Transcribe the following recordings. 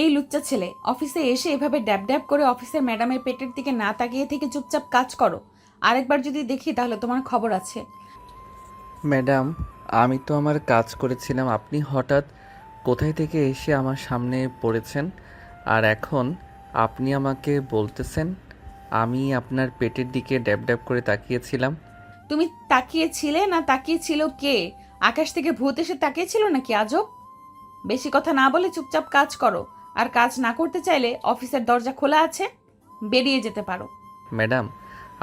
এই লুচ্চা ছেলে, অফিসে এসে এভাবে ড্যাব ড্যাব করে অফিসের ম্যাডামের পেটের দিকে না তাকিয়ে থেকে চুপচাপ কাজ করো। আরেকবার যদি দেখি তাহলে তোমার খবর আছে। ম্যাডাম, আমি তো আমার কাজ করেছিলাম, আপনি হঠাৎ কোথায় থেকে এসে আমার সামনে পড়েছেন, আর এখন আপনি আমাকে বলতেছেন আমি আপনার পেটের দিকে ড্যাব ড্যাব করে তাকিয়েছিলাম। তুমি তাকিয়েছিলে না তাকিয়েছিল কে? আকাশ থেকে ভূত এসে তাকিয়েছিল নাকি আজব? বেশি কথা না বলে চুপচাপ কাজ করো। আর কাজ না করতে চাইলে অফিসের দরজা খোলা আছে, বেরিয়ে যেতে পারো। ম্যাডাম,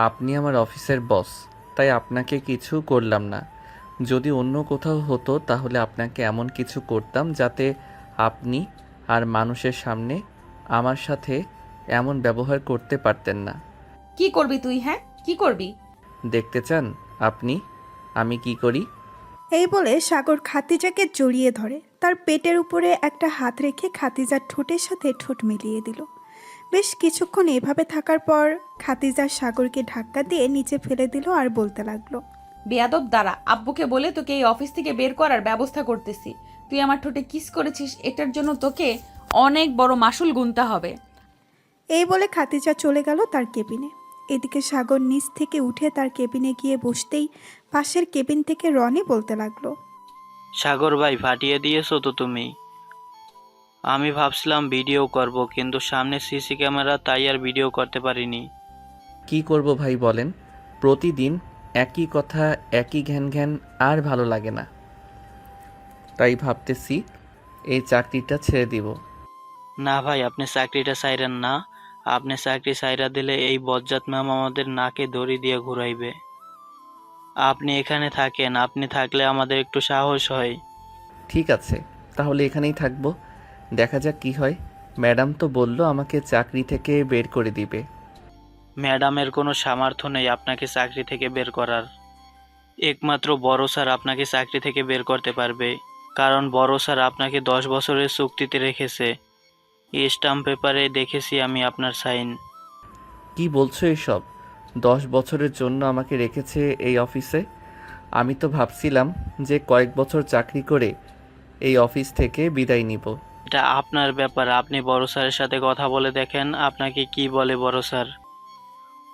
আপনি আমার অফিসের বস, তাই আপনাকে কিছু করলাম না। যদি অন্য কোথাও হতো তাহলে আপনাকে এমন কিছু করতাম যাতে আপনি আর মানুষের সামনে আমার সাথে এমন ব্যবহার করতে পারতেন না। কি করবি তুই? হ্যাঁ, কি করবি? দেখতে চান আপনি আমি কি করি? এই বলে সাগর খাতিজাকে জড়িয়ে ধরে, তার পেটের উপরে একটা হাত রেখে খাতিজার ঠোঁটের সাথে ঠোঁট মিলিয়ে দিল। বেশ কিছুক্ষণ এভাবে থাকার পর খাতিজা সাগরকে ধাক্কা দিয়ে নিচে ফেলে দিল আর বলতে লাগলো, বেয়াদব, দাঁড়া, আব্বুকে বলে তোকে এই অফিস থেকে বের করার ব্যবস্থা করতেছি। তুই আমার ঠোঁটে কিস করেছিস, এটার জন্য তোকে অনেক বড় মাসুল গুনতে হবে। এই বলে খাতিজা চলে গেল তার কেবিনে। এদিকে সাগর নিচ থেকে উঠে তার কেবিনে গিয়ে বসতেই পাশের কেবিন থেকে রনি বলতে লাগলো, সাগর ভাই, ফাটিয়ে দিয়েছো তো তুমি। আমি ভাবছিলাম ভিডিও করব, কিন্তু সামনে সিসি ক্যামেরা, তাই আর ভিডিও করতে পারিনি। কি করব ভাই বলেন, প্রতিদিন একই কথা, একই ঘ্যান ঘ্যান, আর ভালো লাগে না। তাই ভাবতেছি এই চাকরিটা ছেড়ে দিব। না ভাই, আপনি চাকরিটা ছাইরেন না। আপনি চাকরি ছাইরা দিলে এই বজ্জাত ম্যাম আমাদের নাকে দড়ি দিয়ে ঘুরাইবে। আপনি এখানে থাকেন, আপনি থাকলে আমাদের একটু সাহস হয়। ঠিক আছে, তাহলে এখানেই থাকবো, দেখা যাক কি হয়। ম্যাডাম তো বলল আমাকে চাকরি থেকে বের করে দিবে। ম্যাডামের কোনো সামর্থ্য নেই আপনাকে চাকরি থেকে বের করার। একমাত্র বড় স্যার আপনাকে চাকরি থেকে বের করতে পারবে, কারণ বড় স্যার আপনাকে 10 বছরের চুক্তিতে রেখেছে। স্টাম্প পেপারে দেখেছি আমি আপনার সাইন। কি বলছো এসব? 10 বছরের জন্য আমাকে রেখেছে এই অফিসে? আমি তো ভাবছিলাম যে কয়েক বছর চাকরি করে এই অফিস থেকে বিদায় নিব। এটা আপনার ব্যাপার, আপনি বড় স্যারের সাথে কথা বলে দেখেন আপনাকে কি বলে বড় স্যার।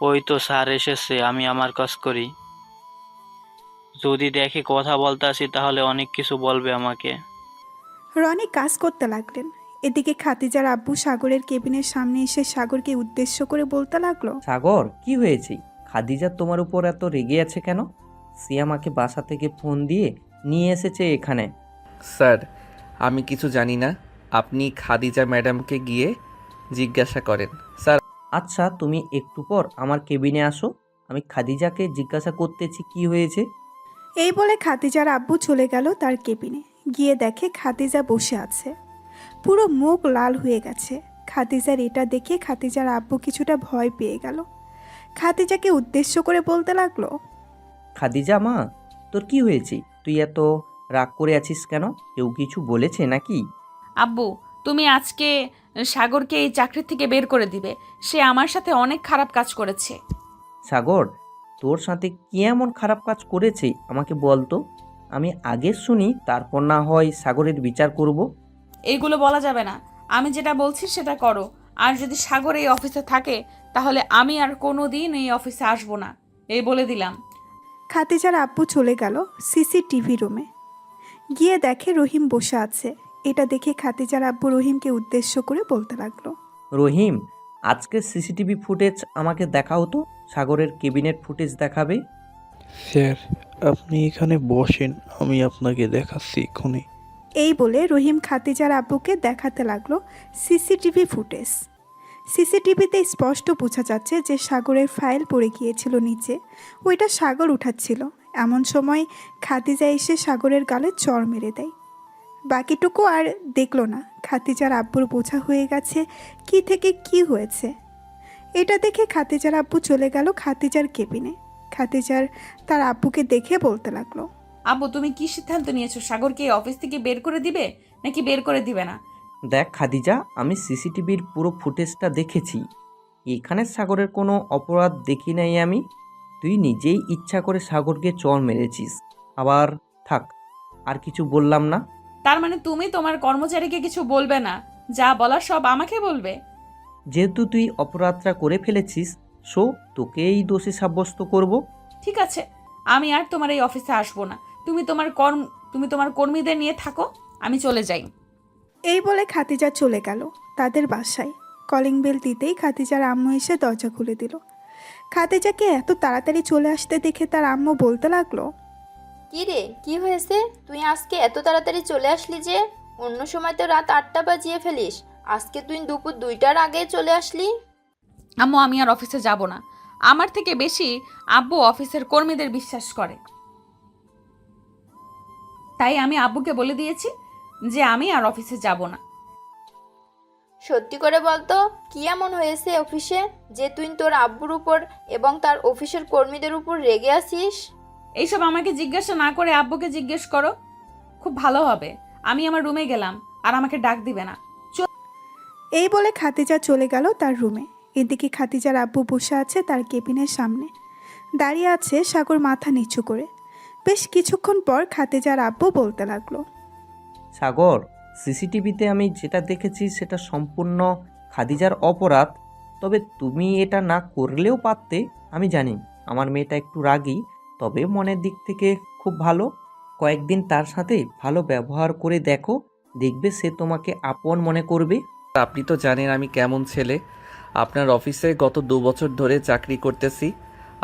ওই তো স্যার এসেছে, আমি আমার কাজ করি। যদি দেখে কথা বলতে আসি তাহলে অনেক কিছু বলবে আমাকে। রনি কাজ করতে লাগলেন। এদিকে খাতিজার আব্বু সাগরের কেবিনের সামনে এসে সাগরকে উদ্দেশ্য করে বলতে লাগলো, সাগর, কি হয়েছে? খাদিজা তোমার উপর এত রেগে আছে কেন? সে আমাকে বাসা থেকে ফোন দিয়ে নিয়ে এসেছে এখানে। স্যার, আমি কিছু জানি না, আপনি খাদিজা ম্যাডামকে গিয়ে জিজ্ঞাসা করেন। স্যার, আচ্ছা, তুমি একটু পর আমার কেবিনে আসো, আমি খাদিজাকে জিজ্ঞাসা করতেছি কি হয়েছে। এই বলে খাতিজার আব্বু চলে গেল তার কেবিনে। গিয়ে দেখে খাতিজা বসে আছে, পুরো মুখ লাল হয়ে গেছে। খাতিজার এটা দেখে খাতিজার আব্বু কিছুটা ভয় পেয়ে গেল। খাতিজাকে উদ্দেশ্য করে বলতে লাগলো, খাদিজা মা, তোর কি হয়েছে? তুই এত রাগ করে আছিস কেন? কেউ কিছু বলেছে নাকি? আব্বু, তুমি আজকে সাগরকে এই চাকরি থেকে বের করে দিবে। সে আমার সাথে অনেক খারাপ কাজ করেছে। সাগর, তোর সাথে কি এমন খারাপ কাজ করেছে আমাকে বল তো, আমি আগে শুনি, তারপর না হয় সাগরের বিচার করব। এইগুলো বলা যাবে না। আমি যেটা বলছি সেটা করো। আর যদি সাগর এই অফিসে থাকে তাহলে আমি আর কোনো দিন এই অফিসে আসবো না, এই বলে দিলাম। খাতিজার আব্বু চলে গেল সিসিটিভি রুমে। গিয়ে দেখে রহিম বসে আছে। এটা দেখে খাতিজার আব্বু রহিমকে উদ্দেশ্য করে বলতে লাগলো, রহিম, আজকের সিসিটিভি ফুটেজ আমাকে দেখাও তো। সাগরের কেবিনেট ফুটেজ দেখাবে? স্যার, আপনি এখানে বসেন, আমি আপনাকে দেখাচ্ছি এক্ষুনি। এই বলে রহিম খাতিজার আব্বুকে দেখাতে লাগলো সিসিটিভি ফুটেজ। সিসিটিভিতে স্পষ্ট বোঝা যাচ্ছে যে সাগরের ফাইল পড়ে গিয়েছিল নিচে, ওইটা সাগর উঠাচ্ছিল। এমন সময় খাতিজা এসে সাগরের গালে চড় মেরে দেয়। বাকিটুকু আর দেখলো না। খাতিজার আব্বুর বোঝা হয়ে গেছে কি থেকে কি হয়েছে। এটা দেখে খাতিজার আব্বু চলে গেল খাতিজার কেবিনে। খাতিজার তার আব্বুকে দেখে বলতে লাগলো, আব্বু, তুমি কি সিদ্ধান্ত নিয়েছো? সাগরকে এই অফিস থেকে বের করে দিবে নাকি বের করে দিবে না? দেখ খাদিজা, আমি সিসিটিভির পুরো ফুটেজটা দেখেছি। এখানে সাগরের কোনো অপরাধ দেখি নাই আমি। তুই নিজেই ইচ্ছা করে সাগরকে চড় মেরেছিস। আবার থাক, আর কিছু বললাম না। তার মানে তুমি তোমার কর্মচারীকে কিছু বলবে না, যা বলার সব আমাকে বলবে? যেহেতু তুই অপরাধটা করে ফেলেছিস, সো তোকেই দোষী সাব্যস্ত করব। ঠিক আছে, আমি আর তোমার এই অফিসে আসবো না। তুমি তোমার কর্মীদের নিয়ে থাকো, আমি চলে যাই। এই বলে খাতিজা চলে গেল তাদের বাসায়। কলিং বেল দিতেই খাতিজার আম্মু এসে দরজা খুলে দিল। খাতিজাকে এত তাড়াতাড়ি চলে আসতে দেখে তার আম্মু বলতে লাগলো, কি রে, কি হয়েছে? তুই আজকে এত তাড়াতাড়ি চলে আসলি যে? অন্য সময় তো রাত 8টা বাজিয়ে ফেলিস, আজকে তুই দুপুর 2টার আগে চলে আসলি। আম্মু, আমি আর অফিসে যাব না। আমার থেকে বেশি আব্বু অফিসের কর্মীদের বিশ্বাস করে, তাই আমি আব্বুকে বলে দিয়েছি যে আমি আর অফিসে যাব না। সত্যি করে বলতো, কি এমন হয়েছে অফিসে যে তুই তোর আব্বুর উপর এবং তার অফিসের কর্মীদের উপর রেগে আছিস? এইসব আমাকে জিজ্ঞাসা না করে আব্বুকে জিজ্ঞেস করো, খুব ভালো হবে। আমি আমার রুমে গেলাম, আর আমাকে ডাক দিবে না। এই বলে খাতিজা চলে গেল তার রুমে। এদিকে খাতিজার আব্বু বসে আছে তার কেবিনের সামনে, দাঁড়িয়ে আছে সাগর মাথা নিচু করে। বেশ কিছুক্ষণ পর খাতিজার আব্বু বলতে লাগলো, সাগর, সিসিটিভিতে আমি যেটা দেখেছি সেটা সম্পূর্ণ খাদিজার অপরাধ। তবে তুমি এটা না করলেও পারতে। আমি জানি আমার মেয়েটা একটু রাগী, তবে মনের দিক থেকে খুব ভালো। কয়েকদিন তার সাথে ভালো ব্যবহার করে দেখো, দেখবে সে তোমাকে আপন মনে করবে। আপনি তো জানেন আমি কেমন ছেলে। আপনার অফিসে গত 2 বছর ধরে চাকরি করতেছি।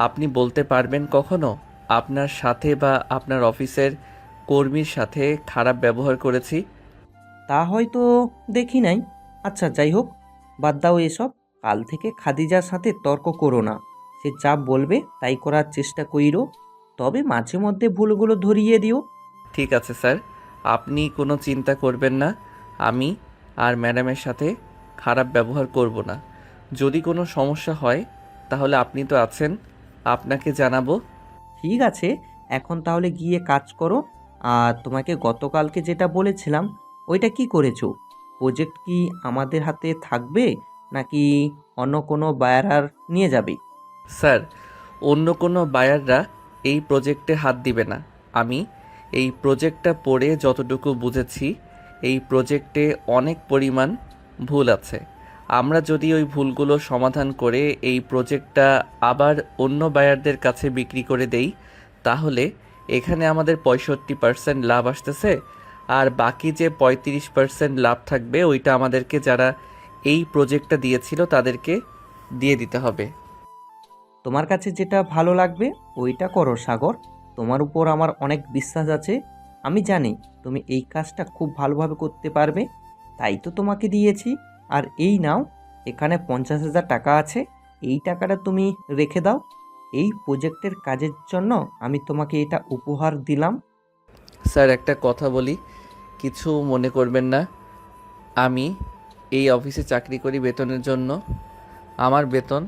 আপনি বলতে পারবেন কখনো আপনার সাথে বা আপনার অফিসের কর্মীর সাথে খারাপ ব্যবহার করেছি? তা হয়তো দেখি নাই। আচ্ছা যাই হোক, বাদ দাও এসব। কাল থেকে খাদিজার সাথে তর্ক করো না। সে যা বলবে তাই করার চেষ্টা কইরো, তবে মাঝে মধ্যে ভুলগুলো ধরিয়ে দিও। ঠিক আছে স্যার, আপনি কোনো চিন্তা করবেন না। আমি আর ম্যাডামের সাথে খারাপ ব্যবহার করব না। যদি কোনো সমস্যা হয় তাহলে আপনি তো আছেন, আপনাকে জানাবো। ঠিক আছে, এখন তাহলে গিয়ে কাজ করো। আর তোমাকে গতকালকে যেটা বলেছিলাম ওইটা কি করেছো? প্রজেক্ট কি আমাদের হাতে থাকবে নাকি অন্য কোনো বায়ার নিয়ে যাবে? স্যার, অন্য কোনো বায়াররা এই প্রজেক্টে হাত দিবে না। আমি এই প্রজেক্টটা পড়ে যতটুকু বুঝেছি, এই প্রজেক্টে অনেক পরিমাণ ভুল আছে। আমরা যদি ওই ভুলগুলো সমাধান করে এই প্রজেক্টটা আবার অন্য বায়ারদের কাছে বিক্রি করে দেই, তাহলে এখানে আমাদের 65% লাভ আসতেছে, আর বাকি যে 35% লাভ থাকবে ওইটা আমাদেরকে যারা এই প্রজেক্টটা দিয়েছিল তাদেরকে দিয়ে দিতে হবে। তোমার কাছে যেটা ভালো লাগবে ওইটা করো সাগর। তোমার উপর আমার অনেক বিশ্বাস আছে। আমি জানি তুমি এই কাজটা খুব ভালোভাবে করতে পারবে, তাই তো তোমাকে দিয়েছি। আর এই নাও, এখানে 50,000 টাকা আছে। এই টাকাটা তুমি রেখে দাও। এই প্রজেক্টের কাজের জন্য আমি তোমাকে এটা উপহার দিলাম। স্যার, একটা কথা বলি, কিছু মনে করবেন না। আমি এই অফিসে চাকরি করি বেতনের জন্য। আমার বেতন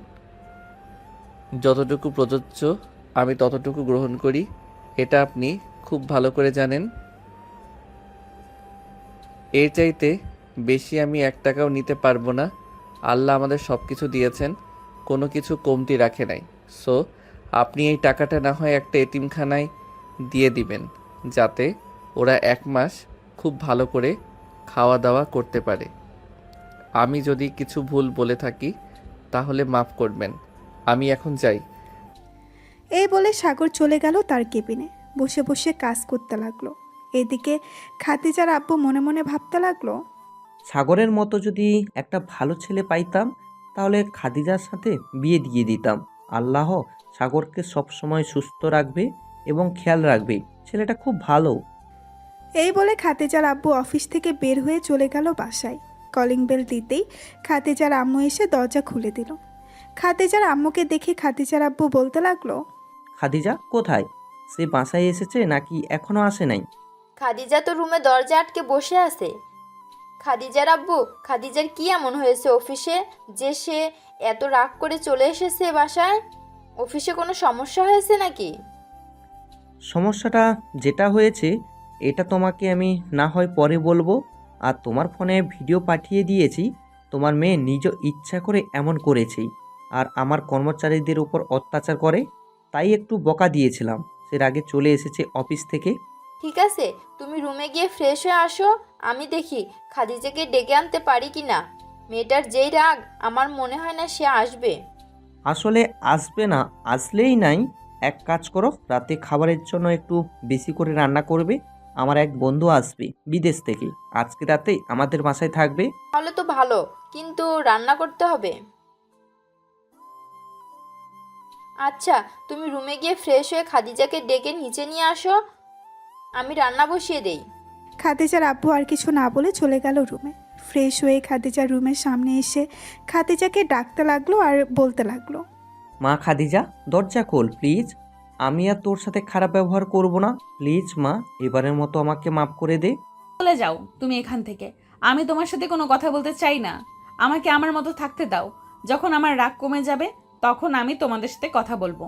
যতটুকু প্রযোজ্য আমি ততটুকু গ্রহণ করি, এটা আপনি খুব ভালো করে জানেন। এর চাইতে বেশি আমি 1 টাকাও নিতে পারবো না। আল্লাহ আমাদের সব কিছু দিয়েছেন, কোনো কিছু কমতি রাখে নাই। সো আপনি এই টাকাটা না হয় একটা এতিমখানায় দিয়ে দিবেন, যাতে ওরা 1 মাস খুব ভালো করে খাওয়া দাওয়া করতে পারে। আমি যদি কিছু ভুল বলে থাকি তাহলে মাফ করবেন। আমি এখন যাই। এই বলে সাগর চলে গেল তার কেবিনে। বসে বসে কাজ করতে লাগলো। এদিকে খাতিজার আব্বু মনে মনে ভাবতে লাগলো, সাগরের মতো যদি একটা ভালো ছেলে পাইতাম তাহলে খাদিজার সাথে বিয়ে দিয়ে দিতাম। আল্লাহ সাগরকে সবসময় সুস্থ রাখবে এবং খেয়াল রাখবে। ছেলেটা খুব ভালো। এই বলে খাতিজার আব্বু অফিস থেকে বের হয়ে চলে গেল বাসায়। কলিং বেল দিতেই খাতিজার আম্মু এসে দরজা খুলে দিল। খাতিজার আম্মুকে দেখে খাতিজার আব্বু বলতে লাগলো, খাদিজা কোথায়? সে বাসায় এসেছে নাকি এখনো আসে নাই? খাদিজা তো রুমে দরজা আটকে বসে আছে। খাদিজার আব্বু, খাদিজার কি এমন হয়েছে অফিসে যে সে এত রাগ করে চলে এসেছে বাসায়? অফিসে কোনো সমস্যা হয়েছে নাকি? সমস্যাটা যেটা হয়েছে এটা তোমাকে আমি না হয় পরে বলবো। আর তোমার ফোনে ভিডিও পাঠিয়ে দিয়েছি। তোমার মেয়ে নিজ ইচ্ছা করে এমন করেছে, আর আমার কর্মচারীদের উপর অত্যাচার করে, তাই একটু বকা দিয়েছিলাম। সে আগে চলে এসেছে অফিস থেকে। ঠিক আছে, তুমি রুমে গিয়ে ফ্রেশ হয়ে আসো, আমি দেখি খাদিজাকে ডেকে আনতে পারি কি না। মেয়েটার যেই রাগ, আমার মনে হয় না সে আসবে। আসলে আসবে না, আসলেই নাই। এক কাজ করো, রাতে খাবারের জন্য একটু বেশি করে রান্না করবে। আমার এক বন্ধু আসবে বিদেশ থেকে, আজকে রাতে আমাদের বাসায় থাকবে। তাহলে তো ভালো, কিন্তু রান্না করতে হবে। আচ্ছা, তুমি রুমে গিয়ে ফ্রেশ হয়ে খাদিজাকে ডেকে নিচে নিয়ে আসো, আমি রান্না বসিয়ে দেই। খাদিজার আব্বু আর কিছু না বলে চলে গেল রুমে। ফ্রেশ হয়ে খাদিজার রুমের সামনে এসে খাদিজাকে ডাকতে লাগলো আর বলতে লাগলো, মা খাদিজা, দরজা খোল প্লিজ। আমি আর তোর সাথে খারাপ ব্যবহার করব না, প্লিজ মা, এবারের মতো আমাকে মাফ করে দে। চলে যাও তুমি এখান থেকে। আমি তোমার সাথে কোনো কথা বলতে চাই না। আমাকে আমার মতো থাকতে দাও। যখন আমার রাগ কমে যাবে তখন আমি তোমাদের সাথে কথা বলবো।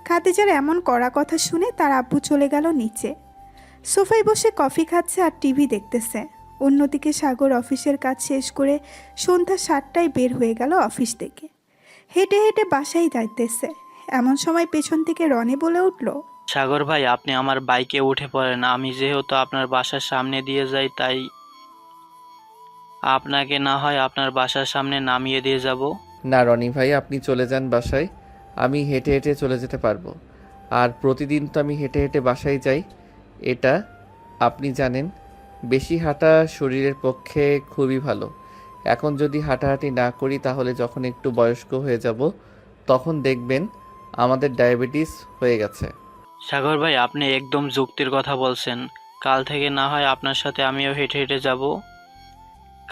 খাদিজার এমন কড়া কথা শুনে তার আব্বু চলে গেল নিচে। সোফায় বসে কফি খাচ্ছে আর টিভি দেখতেছে। অন্যদিকে সাগর অফিসের কাজ শেষ করে সন্ধ্যা 7টায় বের হয়ে গেল অফিস থেকে। হেঁটে হেঁটে বাসায় যাইতেছে, এমন সময় পেছন থেকে রনি বলে উঠল, সাগর ভাই, আপনি আমার বাইকে উঠে পড়েন। আমি যেহেতু আপনার বাসার সামনে দিয়ে যাই, তাই আপনাকে না হয় আপনার বাসার সামনে নামিয়ে দিয়ে যাব। না রনি ভাই, আপনি চলে যান বাসায়। আমি হেঁটে হেঁটে চলে যেতে পারবো। আর প্রতিদিন তো আমি হেঁটে হেঁটে বাসায় যাই, এটা আপনি জানেন। বেশি হাঁটা শরীরের পক্ষে খুবই ভালো। এখন যদি হাঁটাহাঁটি না করি তাহলে যখন একটু বয়স্ক হয়ে যাব তখন দেখবেন আমাদের ডায়াবেটিস হয়ে গেছে। সাগর ভাই, আপনি একদম যুক্তির কথা বলছেন। কাল থেকে না হয় আপনার সাথে আমিও হেঁটে হেঁটে যাব।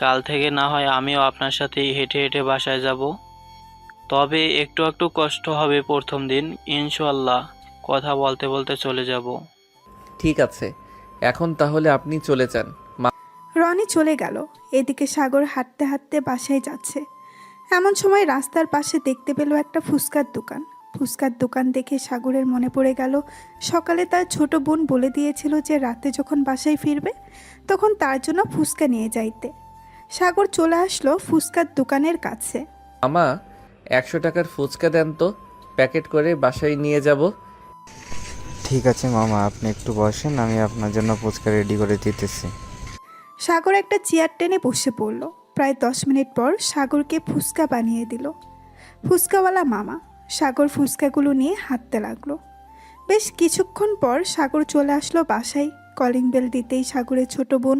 কাল থেকে না হয় আমিও আপনার সাথে হেঁটে হেঁটে বাসায় যাব। তবে একটু একটু কষ্ট হবে প্রথম দিন, ইনশাল্লাহ কথা বলতে বলতে চলে যাব। ঠিক আছে, এখন তাহলে আপনি চলে যান। রনি চলে গেল। এদিকে সাগর হাঁটতে হাঁটতে বাসায় যাচ্ছে। এমন সময় রাস্তার পাশে দেখতে পেল একটা ফুচকার দোকান। ফুচকার দোকান দেখে সাগরের মনে পড়ে গেল সকালে তার ছোট বোন বলে দিয়েছিল যে রাতে যখন বাসায় ফিরবে তখন তার জন্য ফুচকা নিয়ে যাইতে। সাগর চলে আসলো ফুচকার দোকানের কাছে। মামা, 100 টাকার ফুচকা দেন তো, প্যাকেট করে বাসায় নিয়ে যাব। ঠিক আছে মামা, আপনি একটু বসেন, আমি আপনার জন্য ফুচকা রেডি করে দিতেছি। সাগর একটা চেয়ার টেনে বসে পড়ল। প্রায় 10 মিনিট পর সাগরকে ফুচকা বানিয়ে দিল ফুচকাওয়ালা মামা। সাগর ফুচকাগুলো নিয়ে হাঁটতে লাগলো। বেশ কিছুক্ষণ পর সাগর চলে আসলো বাসায়। কলিং বেল দিতেই সাগরের ছোট বোন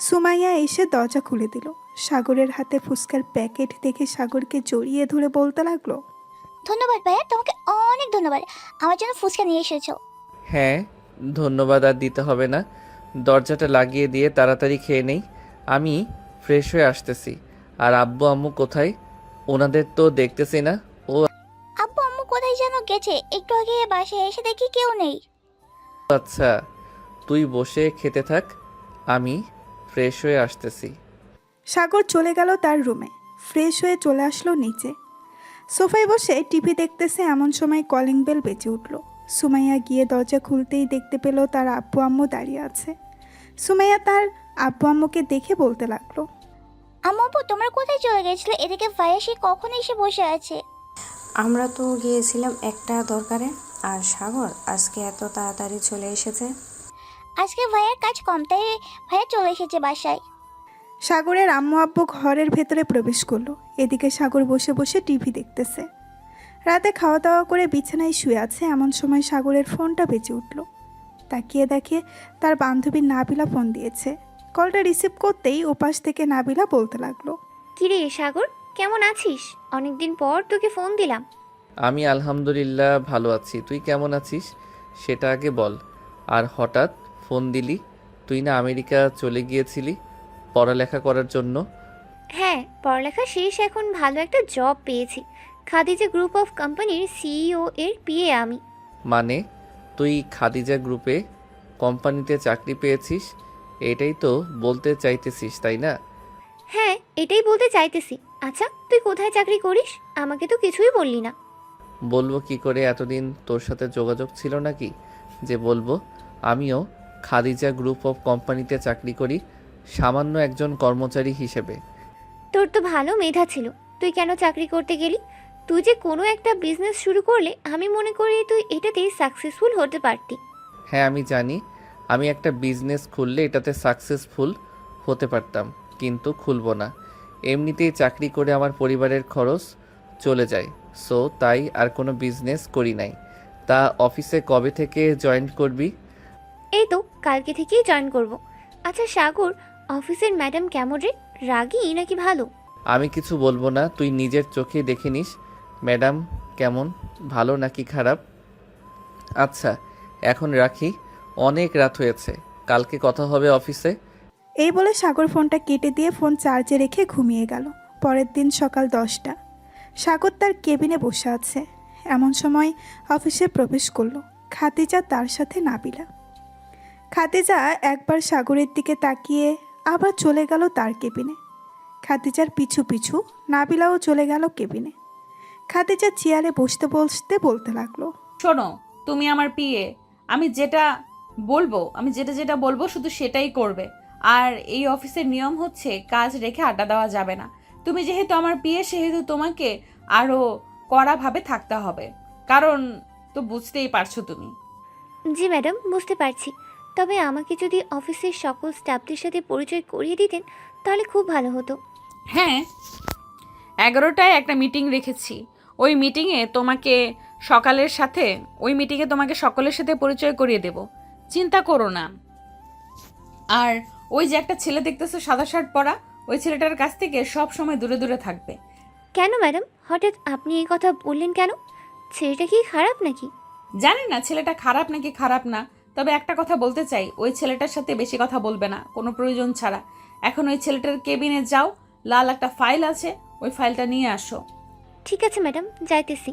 সুমাইয়া এসে দরজা খুলে দিল। সাগরের হাতে ফুচকার প্যাকেট দেখে সাগরকে জড়িয়ে ধরে বলতে লাগলো, ধন্যবাদ ভাইয়া, তোমাকে অনেক ধন্যবাদ, আমার জন্য ফুচকা নিয়ে এসেছো। হ্যাঁ, ধন্যবাদ আর দিতে হবে না। দরজাটা লাগিয়ে দিয়ে তাড়াতাড়ি খেয়ে নেই, আমি ফ্রেশ হয়ে আসতেছি। আর আব্বু আম্মু কোথায়? ওনাদের তো দেখতেছি না। ও আব্বু আম্মু কোথায় যেন গেছে, একটু আগে বাসায় এসে দেখি কেউ নেই। আচ্ছা, তুই বসে খেতে থাক, আমি ফ্রেশ হয়ে আসতেছি। সাগর চলে গেল তার রুমে। ফ্রেশ হয়ে চলে আসলো নিচে। সোফায় বসে টিভি দেখতেছে, এমন সময় কলিং বেল বেজে উঠল। সুমাইয়া গিয়ে দরজা খুলতেই দেখতে পেল তার আব্বু আম্মু দাঁড়িয়ে আছে। সুমাইয়া তার আব্বু আম্মুকে দেখে বলতে লাগলো, আম্মু আব্বু তোমরা কোথায় চলে গেছিলে? এদিকে ভাইয়া সে কখন এসে বসে আছে। আমরা তো গিয়েছিলাম একটা দরকারে, আর সাগর আজকে এত তাড়াতাড়ি চলে এসেছে। আজকে ভাইয়ার কাজ কম, তাই ভাইয়া চলে এসেছে বাসায়। সাগরের আম্মু আব্বু ঘরের ভেতরে প্রবেশ করলো। এদিকে সাগর বসে বসে টিভি দেখতেছে। রাতে খাওয়া দাওয়া করে বিছানায় শুয়ে আছে, এমন সময় সাগরের ফোনটা বেজে উঠল। তাকিয়ে দেখে তার বান্ধবী নাবিলা ফোন দিয়েছে। কলটা রিসিভ করতেই ওপাশ থেকে নাবিলা বলতে লাগলো, কিরে সাগর, কেমন আছিস? অনেকদিন পর তোকে ফোন দিলাম। আমি আলহামদুলিল্লাহ ভালো আছি, তুই কেমন আছিস সেটা আগে বল। আর হঠাৎ ফোন দিলি? তুই না আমেরিকা চলে গিয়েছিলি পড়ালেখা করার জন্য? হ্যাঁ, পড়ালেখা শেষ, এখন ভালো একটা জব পেয়েছি। খাদিজা গ্রুপ অফ কোম্পানির সিইও এর পিএ আমি। মানে তুই খাদিজা গ্রুপে কোম্পানিতে চাকরি পেয়েছিস, এটাই তো বলতে চাইতেছিস তাই না? হ্যাঁ, এটাই বলতে চাইতেছি। আচ্ছা, তুই কোথায় চাকরি করিস? আমাকে তো কিছুই বললি না। বলবো কি করে, এতদিন তোর সাথে যোগাযোগ ছিল নাকি যে বলবো? আমিও খাদিজা গ্রুপ অফ কোম্পানিতে চাকরি করি, সামান্য একজন কর্মচারী হিসেবে। তোর তো ভালো মেধা ছিল, তুই কেন চাকরি করতে গেলি? তুই যে কোনো একটা বিজনেস শুরু করলে আমি মনে করি তুই এটাতেই সাকসেসফুল হতে পারতি। হ্যাঁ আমি জানি, আমি একটা বিজনেস খুললে এটাতে সাকসেসফুল হতে পারতাম, কিন্তু খুলবো না। এমনিতেই চাকরি করে আমার পরিবারের খরচ চলে যায়, সো তাই আর কোনো বিজনেস করি নাই। তা অফিসে কবে থেকে জয়েন করবি? এই তো কালকে থেকেই জয়েন করব। আচ্ছা সাগর, অফিসের ম্যাডাম কেমন রে? রাগী নাকি ভালো? আমি কিছু বলবো না, তুই নিজের চোখে দেখে নিস ম্যাডাম কেমন, ভালো নাকি খারাপ। আচ্ছা এখন রাখি, অনেক রাত হয়েছে, কালকে কথা হবে অফিসে। এই বলে সাগর ফোনটা কেটে দিয়ে ফোন চার্জে রেখে ঘুমিয়ে গেল। পরের দিন সকাল 10টা, সাগর তার কেবিনে বসে আছে। এমন সময় অফিসে প্রবেশ করলো খাদিজা, তার সাথে নাবিলা। খাদিজা একবার সাগরের দিকে তাকিয়ে আবার চলে গেল তার কেবিনে। খাদিজার পিছু পিছু নাবিলাও চলে গেল কেবিনে। খাদিজা চেয়ারে বসতে বসতে বলতে লাগলো, শোনো, তুমি আমার পিএ, আমি যেটা যেটা বলবো শুধু সেটাই করবে। আর এই অফিসের নিয়ম হচ্ছে কাজ রেখে আড্ডা দেওয়া যাবে না। তুমি যেহেতু আমার পিএ, সেহেতু তোমাকে আরও কড়াভাবে থাকতে হবে, কারণ তো বুঝতেই পারছো তুমি। জি ম্যাডাম, বুঝতে পারছি। তবে আমাকে যদি অফিসের সকল স্টাফদের সাথে পরিচয় করিয়ে দিতেন তাহলে খুব ভালো হতো। হ্যাঁ, 11টায় একটা মিটিং রেখেছি। ওই মিটিংয়ে তোমাকে সকলের সাথে পরিচয় করিয়ে দেব, চিন্তা করো না। আর ওই যে একটা ছেলে দেখতেছো সাদা শার্ট পরা, ওই ছেলেটার কাছ থেকে সব সময় দূরে দূরে থাকবে। কেন ম্যাডাম, হঠাৎ আপনি এই কথা বললেন কেন? ছেলেটা কি খারাপ নাকি? জানি না ছেলেটা খারাপ নাকি খারাপ না, তবে একটা কথা বলতে চাই, ওই ছেলেটার সাথে বেশি কথা বলবে না কোনো প্রয়োজন ছাড়া। এখন ওই ছেলেটার কেবিনে যাও, লাল একটা ফাইল আছে, ওই ফাইলটা নিয়ে আসো। ঠিক আছে ম্যাডাম, যাইতেছি।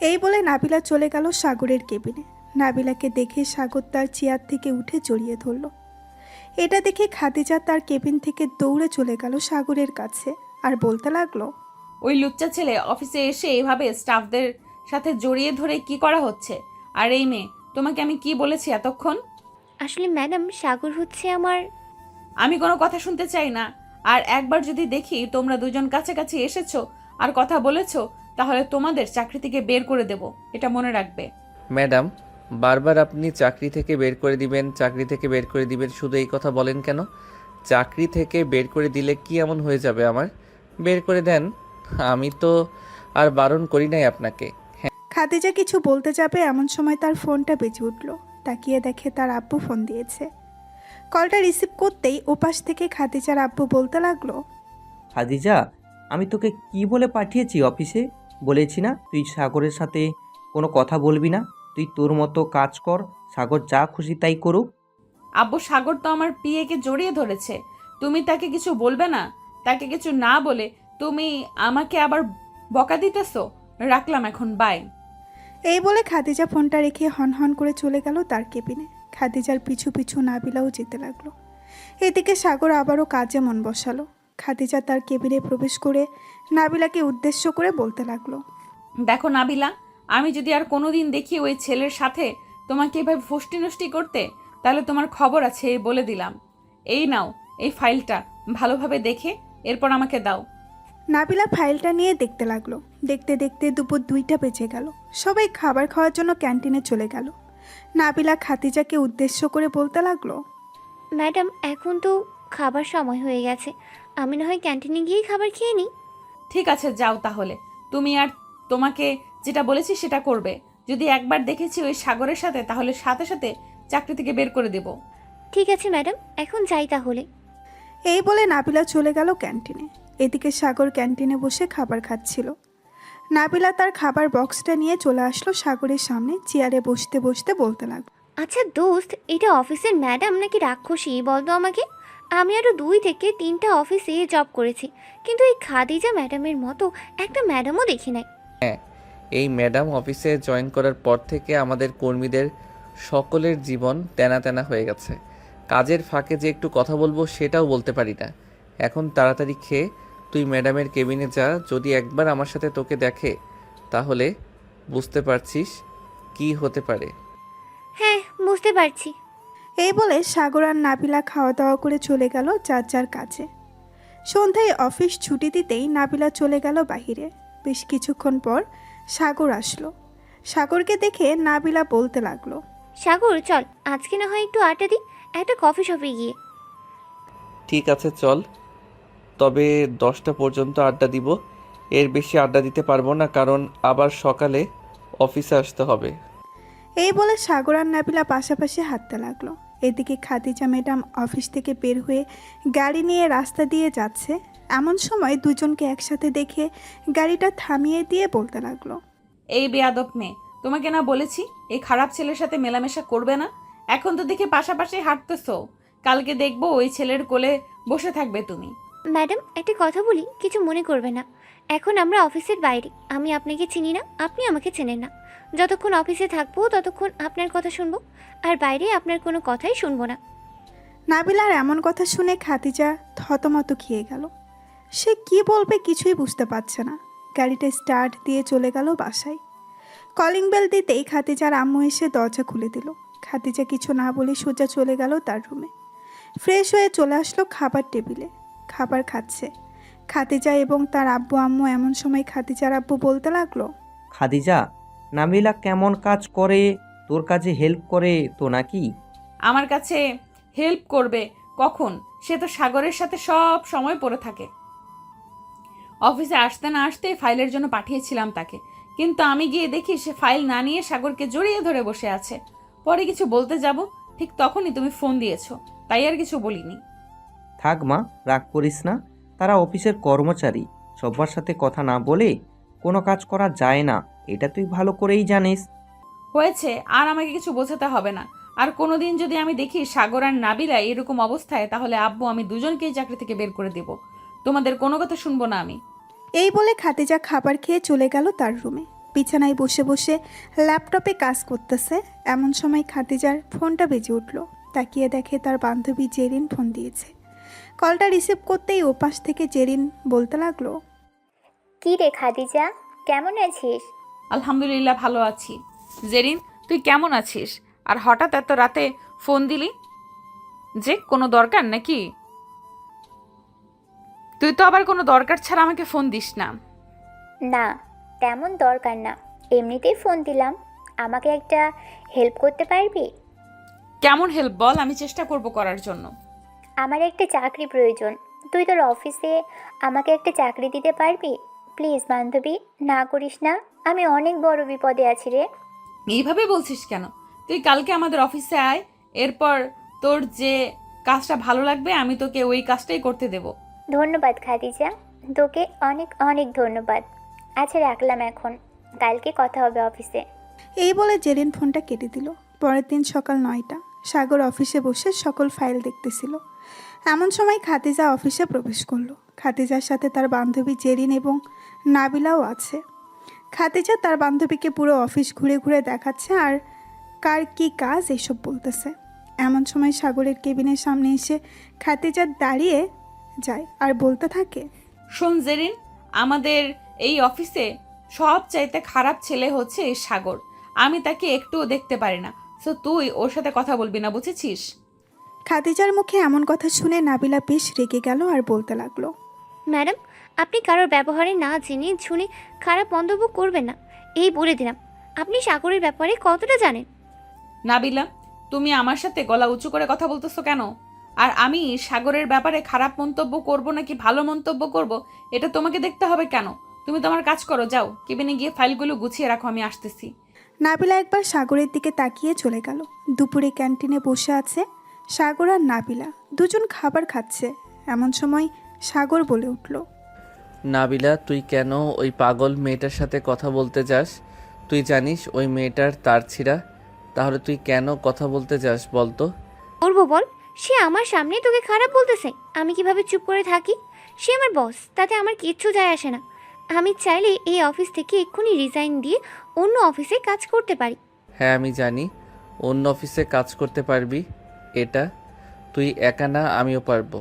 এই বলে নাবিলা চলে গেল সাগরের কেবিনে। নাবিলাকে দেখে সাগর তার চেয়ার থেকে উঠে জড়িয়ে ধরল। এটা দেখে খাদিজা তার কেবিন থেকে দৌড়ে চলে গেল সাগরের কাছে আর বলতে লাগলো, ওই লুচ্চা ছেলে অফিসে এসে এভাবে স্টাফদের সাথে জড়িয়ে ধরে কি করা হচ্ছে? আর এই মেয়ে, তোমাকে আমি কি বলেছি এতক্ষণ? আসলে ম্যাডাম, সাগর হচ্ছে আমার... আমি কোনো কথা শুনতে চাই না। আর একবার যদি দেখি তোমরা দুজন কাছাকাছি এসেছো আর কথা বলেছো, তাহলে তোমাদের চাকরি থেকে বের করে দেব, এটা মনে রাখবে। ম্যাডাম, বারবার আপনি চাকরি থেকে বের করে দিবেন, চাকরি থেকে বের করে দিবেন, শুধু এই কথা বলেন কেন? চাকরি থেকে বের করে দিলে কি এমন হয়ে যাবে আমার? বের করে দেন, আমি তো আর বারণ করি নাই আপনাকে। খাদিজা কিছু বলতে যাবে এমন সময় তার ফোনটা বেজে উঠল। তাকিয়ে দেখে তার আব্বু ফোন দিয়েছে। কলটা রিসিভ করতেই ওপাশ থেকে খাদিজার আব্বু বলতে লাগলো, খাদিজা, আমি তোকে কি বলে পাঠিয়েছি অফিসে? বলেছি না তুই সাগরের সাথে কোনো কথা বলবি না, তুই তোর মতো কাজ কর, সাগর যা খুশি তাই করুক। আব্বু, সাগর তো আমার পিএকে জড়িয়ে ধরেছে, তুমি তাকে কিছু বলবে না? তাকে কিছু না বলে তুমি আমাকে আবার বকা দিতেছো? রাখলাম এখন, বাই। এই বলে খাদিজা ফোনটা রেখে হন করে চলে গেল তার কেবিনে। খাদিজার পিছু পিছু নাবিলাও যেতে লাগলো। এদিকে সাগর আবারও কাজে মন বসালো। খাদিজা তার কেবিনে প্রবেশ করে নাবিলাকে উদ্দেশ্য করে বলতে লাগলো, দেখো নাবিলা, আমি যদি আর কোনোদিন দেখি ওই ছেলের সাথে তোমাকে এভাবে ফষ্টি নষ্টি করতে, তাহলে তোমার খবর আছে, এই বলে দিলাম। এই নাও এই ফাইলটা, ভালোভাবে দেখে এরপর আমাকে দাও। নাবিলা ফাইলটা নিয়ে দেখতে লাগলো। দেখতে দেখতে দুপুর 2টা বেজে গেল। সবাই খাবার খাওয়ার জন্য ক্যান্টিনে চলে গেল। নাবিলা খাদিজাকে উদ্দেশ্য করে বলতে লাগলো, ম্যাডাম, এখন তো খাবার সময় হয়ে গেছে, আমি না হয় ক্যান্টিনে গিয়েই খাবার খেয়ে নিই। ঠিক আছে, যাও তাহলে। তুমি আর তোমাকে যেটা বলেছি সেটা করবে। যদি একবার দেখেছি ওই সাগরের সাথে, তাহলে সাথে সাথে চাকরি থেকে বের করে দেব। ঠিক আছে ম্যাডাম, এখন যাই তাহলে। এই বলে নাবিলা চলে গেল ক্যান্টিনে। এদিকে সাগর ক্যান্টিনে বসে খাবার খাচ্ছিল। নাবিলা তার খাবার বক্সটা নিয়ে চলে আসলো সাগরের সামনে। চেয়ারে বসতে বসতে বলতে লাগলো, আচ্ছা দোস্ত, এটা অফিসের ম্যাডাম নাকি রাক্ষসী বলতো আমাকে? আমি আরও 2 থেকে 3টা অফিসে জব করেছি, কিন্তু এই খাদিজা ম্যাডামের মতো একটা ম্যাডামও দেখি নাই। হ্যাঁ, এই ম্যাডাম অফিসে জয়েন করার পর থেকে আমাদের কর্মীদের সকলের জীবন তেনা তেনা হয়ে গেছে। কাজের ফাঁকে যে একটু কথা বলবো সেটাও বলতে পারি না। এখন তাড়াতাড়ি খেয়ে তুই ম্যাডামের কেবিনে যা, যদি একবার আমার সাথে তোকে দেখে তাহলে বুঝতে পারছিস কি হতে পারে। হ্যাঁ, বুঝতে পারছি। এই বলে সাগর আর নাবিলা খাওয়া দাওয়া করে চলে গেল যার যার কাজে। সন্ধ্যায় অফিস ছুটি দিতেই নাবিলা চলে গেল বাহিরে। বেশ কিছুক্ষণ পর সাগর আসলো। সাগরকে দেখে নাবিলা বলতে লাগলো, সাগর চল, আজকে না হয় একটু আড্ডা দিই একটা কফি শপে গিয়ে। ঠিক আছে চল, তবে 10টা পর্যন্ত আড্ডা দিব। এর বেশি আড্ডা দিতে পারবো না, কারণ আবার সকালে অফিসে আসতে হবে। এই বলে সাগর আর নাবিলা পাশাপাশি হাঁটতে লাগলো। এদিকে খাদিজা ম্যাডাম অফিস থেকে বের হয়ে গাড়ি নিয়ে রাস্তা দিয়ে যাচ্ছে। এমন সময় দুজনকে একসাথে দেখে গাড়িটা থামিয়ে দিয়ে বলতে লাগলো, এই বেয়াদব মেয়ে, তোমাকে না বলেছি এই খারাপ ছেলের সাথে মেলামেশা করবে না? এখন তো দেখি পাশাপাশি হাঁটতেছো, কালকে দেখবো ওই ছেলের কোলে বসে থাকবে তুমি। ম্যাডাম একটা কথা বলি, কিছু মনে করবে না। এখন আমরা অফিসের বাইরে, আমি আপনাকে চিনি না, আপনি আমাকে চেনেন না। যতক্ষণ অফিসে থাকবো ততক্ষণ আপনার কথা শুনবো, আর বাইরে আপনার কোনো কথাই শুনবো না। নাবিলার এমন কথা শুনে খাদিজা থতমত খেয়ে গেল। সে কি বলবে কিছুই বুঝতে পারছে না। গাড়িটা স্টার্ট দিয়ে চলে গেল বাসায়। কলিং বেল দিতেই খাদিজার আম্মু এসে দরজা খুলে দিল। খাদিজা কিছু না বলে সোজা চলে গেল তার রুমে। ফ্রেশ হয়ে চলে আসলো খাবার টেবিলে, খাবার খাচ্ছে খাদিজা এবং তার আব্বু আম্মু। এমন সময় খাদিজার আব্বু বলতে লাগলো, খাদিজা, নাবিলা কেমন কাজ করে? তোর কাজে হেল্প করে তো নাকি? আমার কাছে হেল্প করবে কখন? সে তো সাগরের সাথে সব সময় পড়ে থাকে। অফিসে আসতে না আসতেই ফাইলের জন্য পাঠিয়েছিলাম তাকে, কিন্তু আমি গিয়ে দেখি সে ফাইল না নিয়ে সাগরকে জড়িয়ে ধরে বসে আছে। পরে কিছু বলতে যাব, ঠিক তখনই তুমি ফোন দিয়েছো, তাই আর কিছু বলিনি। থাক মা, রাগ করিস না। তারা অফিসের কর্মচারী, সবার সাথে কথা না বলে কোনো কাজ করা যায় না, এটা তুই ভালো করেই জানিস। হয়েছে, আর আমাকে কিছু বোঝাতে হবে না। আর কোনোদিন যদি আমি দেখি সাগর আর নাবিলা এরকম অবস্থায়, তাহলে আব্বু আমি দুজনকেই চাকরি থেকে বের করে দেব। তোমাদের কোনো কথা শুনবো না আমি। এই বলে খাদিজা খাবার খেয়ে চলে গেল তার রুমে। বিছানায় বসে বসে ল্যাপটপে কাজ করতেছে। এমন সময় খাদিজার ফোনটা বেজে উঠল। তাকিয়ে দেখে তার বান্ধবী জেরিন ফোন দিয়েছে। কলটা রিসিভ করতেই ওপাশ থেকে জেরিন বলতে লাগলো, কি রে খাদিজা, কেমন আছিস? আলহামদুলিল্লাহ ভালো আছি। জেরিন, তুই কেমন আছিস? আর হঠাৎ এত রাতে ফোন দিলি যে, কোনো দরকার নাকি? তুই তো আবার কোনো দরকার ছাড়া আমাকে ফোন দিস না। না, তেমন দরকার না, এমনিতেই ফোন দিলাম। আমাকে একটা হেল্প করতে পারবি? কেমন হেল্প বল, আমি চেষ্টা করব করার জন্য। আমার একটা চাকরি প্রয়োজন। তুই তোর অফিসে আমাকে একটা চাকরি দিতে পারবি? প্লিজ বান্ধবী, না করিস না, আমি অনেক বড় বিপদে আছি রে। এইভাবে বলছিস কেন? তুই কালকে আমাদের অফিসে আয়, এরপর তোর যে কাজটা ভালো লাগবে আমি তোকে ওই কাজটাই করতে দেব। ধন্যবাদ খাদিজা, তোকে অনেক অনেক ধন্যবাদ। আচ্ছা রাখলাম এখন, কালকে কথা হবে অফিসে। এই বলে জেরিন ফোনটা কেটে দিল। পরের দিন সকাল 9টা। সাগর অফিসে বসে সকল ফাইল দেখতেছিল। এমন সময় খাদিজা অফিসে প্রবেশ করলো। খাদিজার সাথে তার বান্ধবী জেরিন এবং নাবিলাও আছে। খাদিজা তার বান্ধবীকে পুরো অফিস ঘুরে ঘুরে দেখাচ্ছে আর কার কি কাজ এসব বলতেছে। এমন সময় সাগরের কেবিনের সামনে এসে খাদিজা দাঁড়িয়ে যায় আর বলতে থাকে, শোন জেরিন, আমাদের এই অফিসে সব চাইতে খারাপ ছেলে হচ্ছে এই সাগর। আমি তাকে একটুও দেখতে পারি না, সো তুই ওর সাথে কথা বলবি না, বুঝেছিস? খাদিজার মুখে এমন কথা শুনে নাবিলা বেশ রেগে গেল আর বলতে লাগলো, ম্যাডাম, আপনি কারোর ব্যবহারে না জেনে শুনে খারাপ মন্তব্য করবেন না, এই বলে দিলাম। আপনি সাগরের ব্যাপারে কতটা জানেন? নাবিলা, তুমি আমার সাথে গলা উঁচু করে কথা বলতেছো কেন? আর আমি সাগরের ব্যাপারে খারাপ মন্তব্য করব নাকি ভালো মন্তব্য করব, এটা তোমাকে দেখতে হবে কেন? তুমি তোমার কাজ করো, যাও কেবিনে গিয়ে ফাইলগুলো গুছিয়ে রাখো, আমি আসতেছি। নাবিলা একবার সাগরের দিকে তাকিয়ে চলে গেল। দুপুরে ক্যান্টিনে বসে আছে সাগর আর নাবিলা, দুজন খাবার খাচ্ছে। এমন সময় সাগর বলে উঠল, নাবিলা, তুই কেন ওই পাগল মেয়েটার সাথে কথা বলতে যাস? তুই জানিস ওই মেয়েটার তার ছিঁড়া, তাহলে তুই কেন কথা বলতে যাস বলতো? করবো বল, সে আমার সামনে তোকে খারাপ বলতেছে, আমি কিভাবে চুপ করে থাকি? সে আমার বস, তাতে আমার কিচ্ছু যায় আসে না। আমি চাইলে এই অফিস থেকে এক্ষুনি রিজাইন দিয়ে অন্য অফিসে কাজ করতে পারি। হ্যাঁ আমি জানি অন্য অফিসে কাজ করতে পারবি, এটা তুই একা না, আমিও পারবো।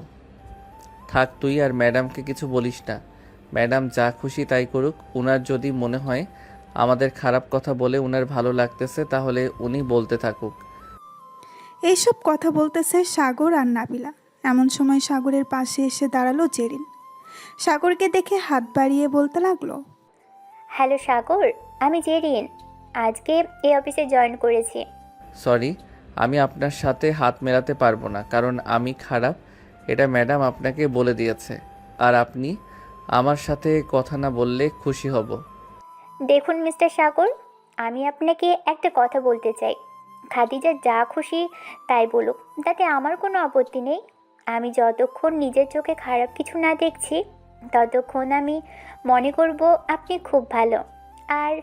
থাক, তুই আর ম্যাডামকে কিছু বলিস না। ম্যাডাম যা খুশি তাই করুক। উনার যদি মনে হয় আমাদের খারাপ কথা বলে উনার ভালো লাগতেছে, তাহলে উনি বলতে থাকুক। এইসব কথা বলতেছে সাগর আর নাবিলা। এমন সময় সাগরের পাশে এসে দাঁড়ালো জেরিন। সাগরকে দেখে হাত বাড়িয়ে বলতে লাগলো, হ্যালো সাগর, আমি জেরিন, আজকে এই অফিসে জয়েন করেছি। সরি, আমি আপনার সাথে হাত মেলাতে পারবো না, কারণ আমি খারাপ, এটা ম্যাডাম আপনাকে বলে দিয়েছে। আর আপনি আমার সাথে কথা না বললে খুশি হব। দেখুন মিস্টার সাগর, আমি আপনাকে একটা কথা বলতে চাই। খাদিজা যা খুশি তাই বলুক, তাতে আমার কোনো আপত্তি নেই। আমি যতক্ষণ নিজের চোখে খারাপ কিছু না দেখছি ততক্ষণ আমি মনে করব আপনি খুব ভালো। আর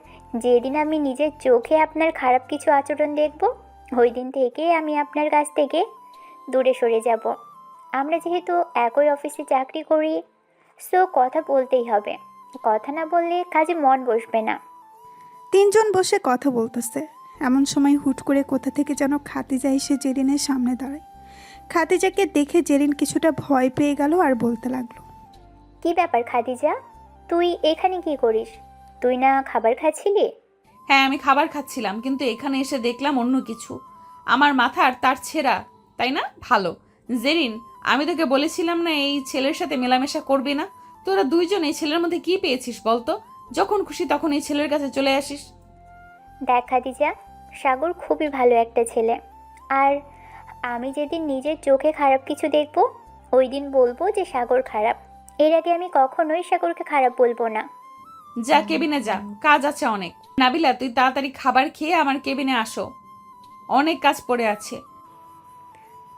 যেদিন আমি নিজের চোখে আপনার খারাপ কিছু আচরণ দেখব ওই দিন থেকে আমি আপনার কাছ থেকে দূরে সরে যাব। আমরা যেহেতু একই অফিসে চাকরি করি, সো কথা বলতেই হবে। কথা না বললে কাজে মন বসবে না। তিনজন বসে কথা বলতেছে, এমন সময় হুট করে কোথা থেকে যেন খাদিজা এসে জেরিনের সামনে দাঁড়ায়। খাদিজাকে দেখে জেরিন কিছুটা ভয় পেয়ে গেল আর বলতে লাগলো, কি ব্যাপার খাদিজা, তুই এখানে কি করিস? তুই না খাবার খাচ্ছিলি? হ্যাঁ, আমি খাবার খাচ্ছিলাম, কিন্তু এখানে এসে দেখলাম অন্য কিছু। আমার মাথার তার ছেঁড়া, তাই না? ভালো। জেরিন, আমি তোকে বলেছিলাম না এই ছেলের সাথে মেলামেশা করবি না? তোরা দুইজন এই ছেলের মধ্যে কি পেয়েছিস বলতো? যখন খুশি তখন এই ছেলের কাছে চলে আসিস। দেখ খাদিজা, সাগর খুবই ভালো একটা ছেলে। আর আমি যেদিন নিজের চোখে খারাপ কিছু দেখব ওই দিন বলবো যে সাগর খারাপ। এর আগে আমি কখনোই সাগরকে খারাপ বলবো না। যা, কেবিনে যা, কাজ আছে অনেক। নাবিলা, তুই তাড়াতাড়ি খাবার খেয়ে আমার কেবিনে আসো, অনেক কাজ পড়ে আছে।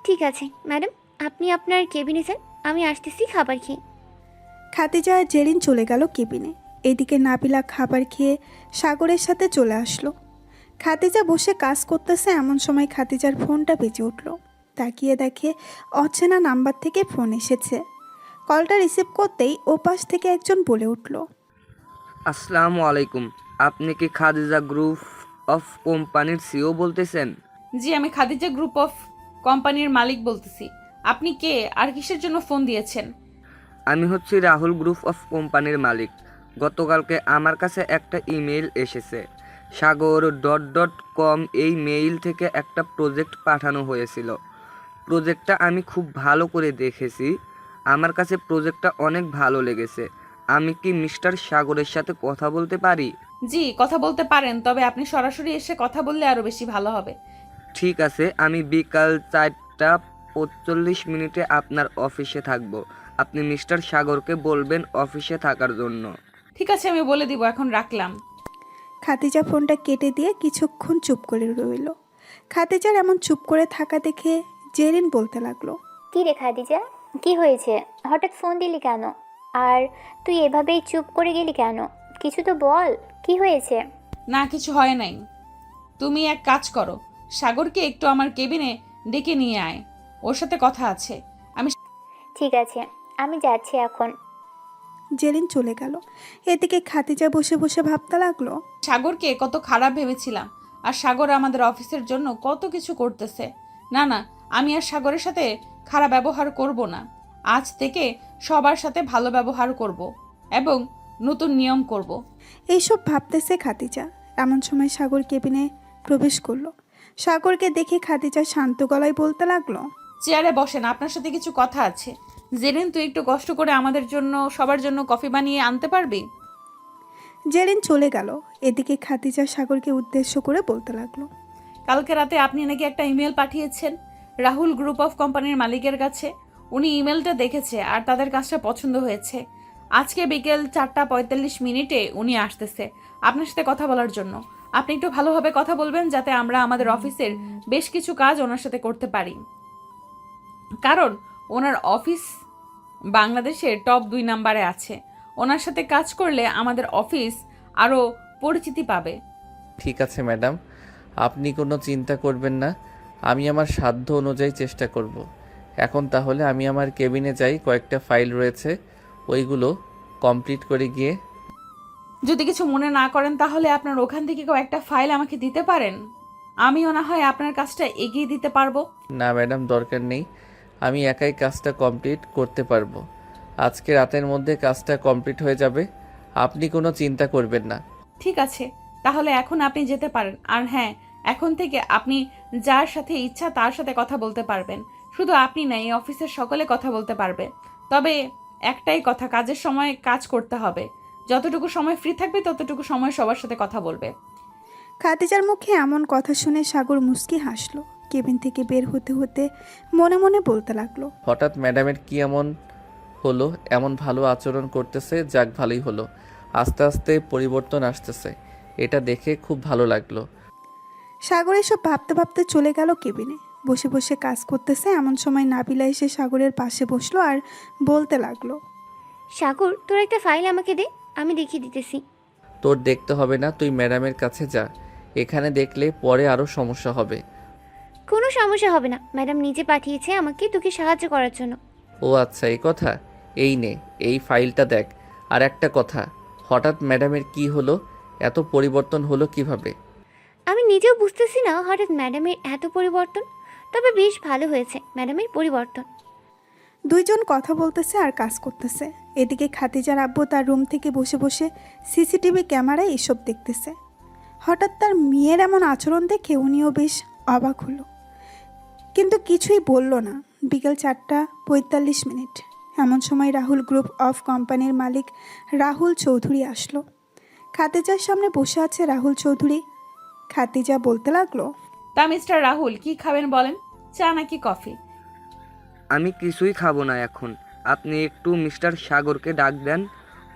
ঠিক আছে ম্যাডাম, আপনি আপনার কেবিনে যান, আমি আসতেছি খাবার খেয়ে। খাদিজা আর জেরিন চলে গেল কেবিনে। এদিকে নাবিলা খাবার খেয়ে সাগরের সাথে চলে আসলো। খাদিজা বসে কাজ করতেছে, এমন সময় খাদিজার ফোনটা বেজে উঠল। তাকিয়ে দেখে অচেনা নাম্বার থেকে ফোন এসেছে। কলটা রিসিভ করতেই ওপাশ থেকে একজন বলে উঠল, আসসালামু আলাইকুম, আপনি কি খাদিজা গ্রুপ অফ কোম্পানির সিও বলতেছেন? জি, আমি খাদিজা গ্রুপ অফ কোম্পানির মালিক বলতেছি। আপনি কে আর কিসের জন্য ফোন দিয়েছেন? আমি হচ্ছি রাহুল গ্রুপ অফ কোম্পানির মালিক। গতকালকে আমার কাছে একটা ইমেইল এসেছে। সাগর.com এই মেইল থেকে একটা প্রজেক্ট পাঠানো হয়েছিল। প্রজেক্টটা আমি খুব ভালো করে দেখেছি, আমার কাছে প্রজেক্টটা অনেক ভালো লেগেছে। আমি কি মিস্টার সাগরের সাথে কথা বলতে পারি? জি, কথা বলতে পারেন, তবে আপনি সরাসরি এসে কথা বললে আরো বেশি ভালো হবে। ঠিক আছে, আমি বিকাল 4:45 আপনার অফিসে থাকব। আপনি মিস্টার সাগরকে বলবেন অফিসে থাকার জন্য। ঠিক আছে, আমি বলে দিব। এখন রাখলাম। খাদিজা ফোনটা কেটে দিয়ে কিছুক্ষণ চুপ করে রইল। খাদিজার এমন চুপ করে থাকা দেখে জেরিন বলতে লাগলো, কি রে খাদিজা, কি হয়েছে? হঠাৎ ফোন দিলি কেন? আর তুই এভাবেই চুপ করে গেলি কেন? কিছু তো বল, কি হয়েছে? না, কিছু হয় নাই। তুমি এক কাজ করো, সাগরকে একটু আমার কেবিনে ডেকে নিয়ে আয়, ওর সাথে কথা আছে। ঠিক আছে, আমি যাচ্ছি এখন। জেরিন চলে গেল। এদিকে খাদিজা বসে বসে ভাবতে লাগলো, সাগরকে কত খারাপ ভেবেছিলাম, আর সাগর আমাদের অফিসের জন্য কত কিছু করতেছে। না না, আমি আর সাগরের সাথে খারাপ ব্যবহার করব না। আজ থেকে সবার সাথে ভালো ব্যবহার করব এবং নতুন নিয়ম করব। এইসব ভাবতেছে খাদিজা। এমন সময় সাগর কেবিনে প্রবেশ করলো। সাগরকে দেখে খাদিজা শান্ত গলায় বলতে লাগলো, চেয়ারে বসেন, আপনার সাথে কিছু কথা আছে। জেরিন, তুই একটু কষ্ট করে আমাদের জন্য, সবার জন্য কফি বানিয়ে আনতে পারবি? জেরিন চলে গেল। এদিকে খাদিজা সাগরকে উদ্দেশ্য করে বলতে লাগলো, কালকে রাতে আপনি নাকি একটা ইমেল পাঠিয়েছেন রাহুল গ্রুপ অফ কোম্পানির মালিকের কাছে। উনি ইমেলটা দেখেছে আর তাদের কাজটা পছন্দ হয়েছে। আজকে বিকেল 4:45 উনি আসতেছে আপনার সাথে কথা বলার জন্য। আপনি একটু ভালোভাবে কথা বলবেন যাতে আমরা আমাদের অফিসের বেশ কিছু কাজ ওনার সাথে করতে পারি, কারণ ওনার অফিস বাংলাদেশের টপ 2 নাম্বারে আছে। ওনার সাথে কাজ করলে আমাদের অফিস আরও পরিচিতি পাবে। ঠিক আছে ম্যাডাম, আপনি কোনো চিন্তা করবেন না, আমি আমার সাধ্য অনুযায়ী চেষ্টা করব। এখন তাহলে আমি আমার কেবিনে যাই, কয়েকটা ফাইল রয়েছে, ওইগুলো কমপ্লিট করে গিয়ে। যদি কিছু মনে না করেন তাহলে আপনার ওখান থেকে কয়েকটা ফাইল আমাকে দিতে পারেন, আমিও না হয় আপনার কাজটা এগিয়ে দিতে পারবো। না ম্যাডাম, দরকার নেই, আমি একাই কাজটা কমপ্লিট করতে পারবো। আজকে রাতের মধ্যে কাজটা কমপ্লিট হয়ে যাবে, আপনি কোনো চিন্তা করবেন না। ঠিক আছে, তাহলে এখন আপনি যেতে পারেন। আর হ্যাঁ, এখন থেকে আপনি যার সাথে ইচ্ছা তার সাথে কথা বলতে পারবেন। শুধু আপনি না, এই অফিসের সকলে কথা বলতে পারবে। তবে একটাই কথা, কাজের সময় কাজ করতে হবে। যতটুকু সময় ফ্রি থাকবে ততটুকু সময় সবার সাথে কথা বলবে। খাদিজার মুখে এমন কথা শুনে সাগর মুচকি হাসলো। কেবিন থেকে বের হতে হতে মনে মনে বলতে লাগলো, হঠাৎ ম্যাডামের কি এমন হলো, এমন ভালো আচরণ করতেছে, যাক ভালোই হলো। আস্তে আস্তে পরিবর্তন আসতেছে, এটা দেখে খুব ভালো লাগলো। সাগর এসব ভাবতে ভাবতে চলে গেল কেবিনে। বসে বসে কাজ করতেছে এমন সময় নাবিলা এসে সাগরের পাশে বসলো আর বলতে লাগলো, সাগর, তোর একটা ফাইল আমাকে দে, আমি দেখিয়ে দিতেছি। তোর দেখতে হবে না, তুই ম্যাডামের কাছে যা। এখানে দেখলে পরে আরও সমস্যা হবে। কোনো সমস্যা হবে না, ম্যাডাম নিজে পাঠিয়েছে আমাকে তোকে সাহায্য করার জন্য। ও আচ্ছা, এই কথা। এই নে, এই ফাইলটা দেখ। আর একটা কথা, হঠাৎ ম্যাডামের কি হলো, এত পরিবর্তন হলো কিভাবে? আমি নিজেও বুঝতেছি না হঠাৎ ম্যাডামের এত পরিবর্তন, তবে বেশ ভালো হয়েছে ম্যাডামের পরিবর্তন। দুইজন কথা বলতেছে আর কাজ করতেছে। এদিকে খাদিজার আব্বু তার রুম থেকে বসে বসে সিসিটিভি ক্যামেরায় এসব দেখতেছে। হঠাৎ তার মেয়ের এমন আচরণ দেখে উনিও বেশ অবাক হলো, কিন্তু কিছুই বলল না। বিকেল 4:45। এমন সময় রাহুল গ্রুপ অফ কোম্পানির মালিক রাহুল চৌধুরী আসলো। খাদিজার সামনে বসে আছে রাহুল চৌধুরী। খাদিজা বলতে লাগলো, তা মিস্টার রাহুল, কি খাবেন বলেন, চা নাকি কফি? আমি কিছুই খাবো না এখন। আপনি একটু মিস্টার সাগরকে ডাক দেন,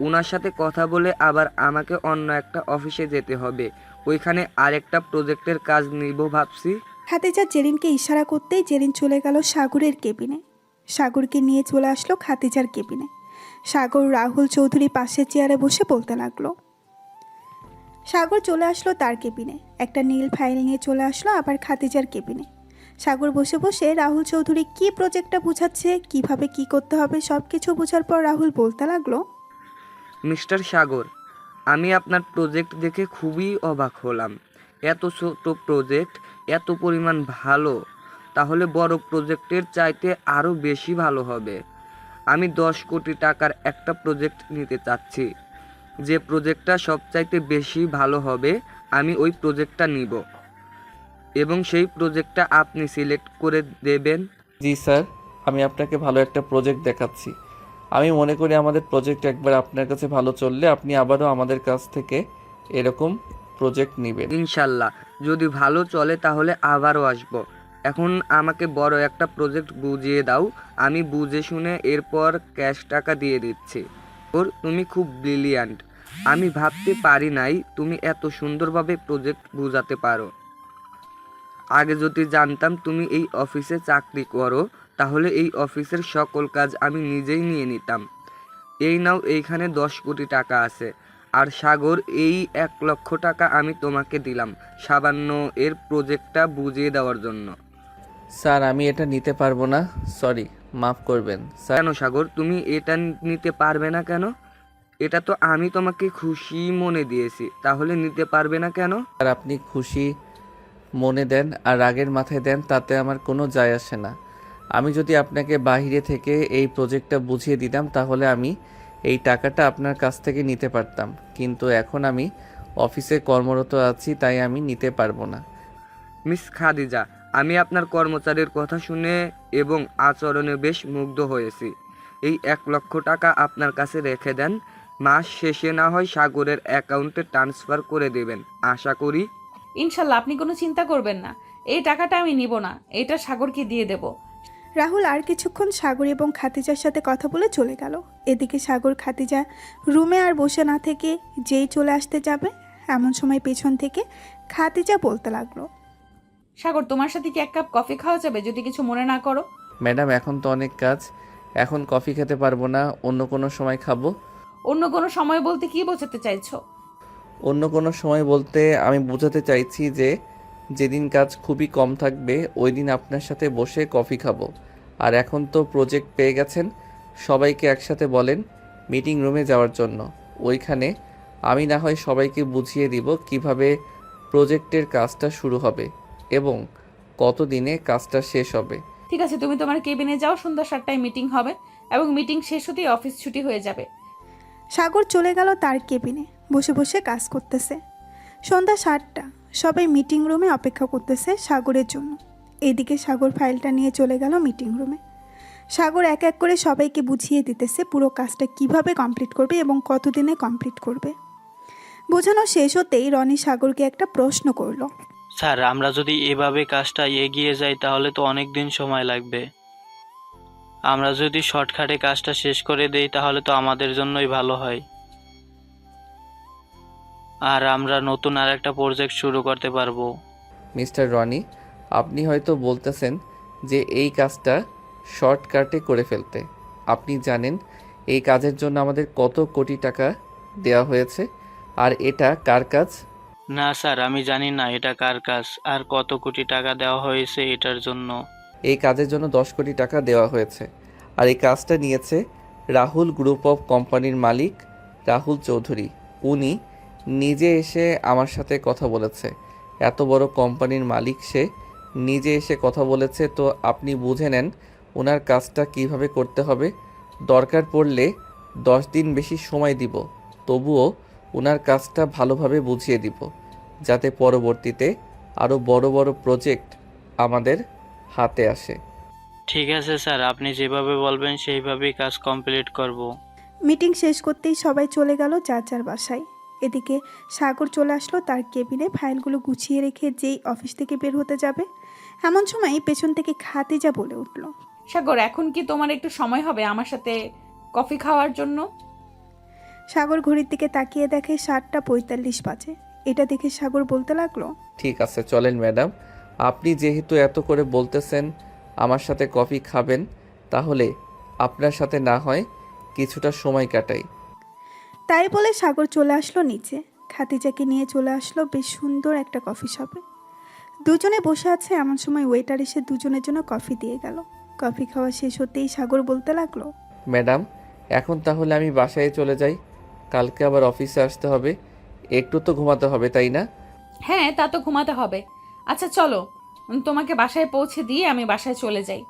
ওনার সাথে কথা বলে আবার আমাকে অন্য একটা অফিসে যেতে হবে, ওইখানে আরেকটা প্রজেক্টের কাজ নিব ভাবছি। খাদিজা জেরিনকে ইশারা করতেই জেরিন চলে গেল সাগরের কেবিনে। সাগরকে নিয়ে চলে আসলো খাদিজার কেবিনে। সাগর রাহুল চৌধুরী পাশের চেয়ারে বসে বলতে লাগলো। সাগর চলে আসলো তার কেবিনে, একটা নীল ফাইল নিয়ে চলে আসলো আবার খাদিজার কেবিনে। সাগর বসে বসে রাহুল চৌধুরী কি প্রজেক্টটা বুঝাচ্ছে, কিভাবে কি করতে হবে সব কিছু বোঝার পর রাহুল বলতে লাগলো, মিস্টার সাগর, আমি আপনার প্রজেক্ট দেখে খুবই অবাক হলাম। এত ছোট প্রজেক্ট, এত পরিমাণ ভালো, তাহলে বড় প্রজেক্টের চাইতে আরও বেশি ভালো হবে। আমি 10 কোটি টাকার একটা প্রজেক্ট নিতে চাচ্ছি। যে প্রজেক্টটা সবচাইতে বেশি ভালো হবে আমি ওই প্রজেক্টটা নিব, এবং সেই প্রজেক্টটা আপনি সিলেক্ট করে দেবেন। জি স্যার, আমি আপনাকে ভালো একটা প্রজেক্ট দেখাচ্ছি। আমি মনে করি আমাদের প্রজেক্ট একবার আপনার কাছে ভালো চললে আপনি আবারও আমাদের কাছ থেকে এরকম প্রজেক্ট নেবেন। ইনশাল্লাহ, যদি ভালো চলে তাহলে আবারও আসব। এখন আমাকে বড় একটা প্রজেক্ট বুঝিয়ে দাও, আমি বুঝে শুনে এরপর ক্যাশ টাকা দিয়ে দিচ্ছি। তুমি খুব ব্রিলিয়ান্ট, আমি ভাবতে পারি নাই তুমি এত সুন্দরভাবে প্রজেক্ট বুঝাতে পারো। আগে যদি জানতাম তুমি এই অফিসে চাকরি করো, তাহলে এই অফিসের সকল কাজ আমি নিজেই নিয়ে নিতাম। এই নাও, এইখানে 10 কোটি টাকা আছে, আর সাগর, এই 1 লক্ষ টাকা আমি তোমাকে দিলাম সামান্য এর প্রজেক্টটা বুঝিয়ে দেওয়ার জন্য। স্যার, আমি এটা নিতে পারবো না, সরি, মাফ করবেন স্যার। কেন সাগর, তুমি এটা নিতে পারবে না কেন? এটা তো আমি তোমাকে খুশি মনে দিয়েছি, তাহলে নিতে পারবে না কেন? আর আপনি খুশি মনে দেন আর রাগের মাথায় দেন, তাতে আমার কোনো যায় আসে না। আমি যদি আপনাকে বাইরে থেকে এই প্রজেক্টটা বুঝিয়ে দিতাম তাহলে আমি এই টাকাটা আপনার কাছ থেকে নিতে পারতাম, কিন্তু এখন আমি অফিসে কর্মরত আছি, তাই আমি নিতে পারবো না। মিস খাদিজা, আমি আপনার কর্মচারীর কথা শুনে এবং আচরণে বেশ মুগ্ধ হয়েছি। এই 1 লক্ষ টাকা আপনার কাছে রেখে দেন, মাস শেষে না হয় সাগরের অ্যাকাউন্টে ট্রান্সফার করে দেবেন আশা করি। ইনশাল্লাহ, আপনি কোনো চিন্তা করবেন না, এই টাকাটা আমি নিব না, এটা সাগরকে দিয়ে দেব। রাহুল আর কিছুক্ষণ সাগর এবং খাদিজার সাথে কথা বলে চলে গেল। এদিকে সাগর খাদিজা রুমে আর বসে না থেকে যেই চলে আসতে যাবে, এমন সময় পেছন থেকে খাদিজা বলতে লাগলো, সাগর, তোমার সাথে কি 1 কাপ কফি খাওয়া যাবে, যদি কিছু মনে না করো? ম্যাডাম, এখন তো অনেক কাজ, এখন কফি খেতে পারবো না, অন্য কোনো সময় খাবো। অন্য কোনো সময় বলতে কি বোঝাতে চাইছো? অন্য কোনো সময় বলতে আমি বোঝাতে চাইছি যে যেদিন কাজ খুবই কম থাকবে ওই দিন আপনার সাথে বসে কফি খাবো। আর এখন তো প্রজেক্ট পেয়ে গেছেন, সবাইকে একসাথে বলেন মিটিং রুমে যাওয়ার জন্য। ওইখানে আমি না হয় সবাইকে বুঝিয়ে দিব কিভাবে প্রজেক্টের কাজটা শুরু হবে এবং কত দিনে কাজটা শেষ হবে। ঠিক আছে, তুমি তোমার কেবিনে যাও, সন্ধ্যা 7টায় মিটিং হবে এবং মিটিং শেষ হতেই অফিস ছুটি হয়ে যাবে। সাগর চলে গেল তার কেবিনে, বসে বসে কাজ করতেছে। সন্ধ্যা 7টা, সবাই মিটিং রুমে অপেক্ষা করতেছে সাগরের জন্য। এদিকে সাগর ফাইলটা নিয়ে চলে গেল মিটিং রুমে। সাগর এক এক করে সবাইকে বুঝিয়ে দিতেছে পুরো কাজটা কিভাবে কমপ্লিট করবে এবং কতদিনে কমপ্লিট করবে। বোঝানো শেষ হতেই রনি সাগরকে একটা প্রশ্ন করলো। স্যার, আমরা যদি এভাবে কাজটা এগিয়ে যাই তাহলে তো অনেক দিন সময় লাগবে। আমরা যদি শর্টকাটে কাজটা শেষ করে দেই তাহলে তো আমাদের জন্যই ভালো হয়, আর আমরা নতুন আর একটা প্রজেক্ট শুরু করতে পারবো। মিস্টার রনি, আপনি হয়তো বলতেছেন যে এই কাজটা শর্টকাটে করে ফেলতে। আপনি জানেন এই কাজের জন্য আমাদের কত কোটি টাকা দেওয়া হয়েছে, আর এটা কার কাজ? না স্যার, আমি জানি না এটা কার কাজ আর কত কোটি টাকা দেওয়া হয়েছে এটার জন্য। এই কাজের জন্য 10 কোটি টাকা দেওয়া হয়েছে, আর এই কাজটা নিয়েছে রাহুল গ্রুপ অফ কোম্পানির মালিক রাহুল চৌধুরী। উনি নিজে এসে আমার সাথে কথা বলেছে। এত বড় কোম্পানির মালিক, সে নিজে এসে কথা বলেছে, তো আপনি বুঝে নেন ওনার কাজটা কিভাবে করতে হবে। দরকার পড়লে 10 দিন বেশি সময় দিব, তবুও ওনার কাজটা ভালোভাবে বুঝিয়ে দিব, যাতে পরবর্তীতে আরও বড় বড় প্রজেক্ট আমাদের হাতে আসে। ঠিক আছে স্যার, আপনি যেভাবে বলবেন সেইভাবেই কাজ কমপ্লিট করব। মিটিং শেষ করতেই সবাই চলে গেল যার যার বাসায়। এদিকে সাগর চলে আসলো তার কেবিনে ফাইলগুলো গুছিয়ে রেখে যেই অফিস থেকে বের হতে যাবে, এমন সময় পেছন থেকে খাদিজা বলে উঠল। সাগর, এখন কি তোমার একটু সময় হবে আমার সাথে কফি খাওয়ার জন্য? সাগর ঘড়ির দিকে তাকিয়ে দেখে 7:45 বাজে। এটা দেখে সাগর বলতে লাগলো, ঠিক আছে, চলেন ম্যাডাম। আপনি যেহেতু এত করে বলতেছেন আমার সাথে কফি খাবেন, তাহলে আপনার সাথে না হয় কিছুটা সময় কাটাই। তাই বলে সাগর চলে আসলো নিচে। খাদিজাকে নিয়ে চলে আসলো বেশ সুন্দর একটা কফি শপে। দুজনে বসে আছে, এমন সময় ওয়েটার এসে দুজনের জন্য কফি দিয়ে গেল। কফি খাওয়া শেষ হতেই সাগর বলতে লাগলো, ম্যাডাম, এখন তাহলে আমি বাসায় চলে যাই। কালকে আবার অফিসে আসতে হবে, একটু তো ঘুমাতে হবে, তাই না? হ্যাঁ, তা তো ঘুমাতে হবে। আচ্ছা চলো, তোমাকে বাসায় পৌঁছে দিয়ে আমি বাসায় চলে যাই।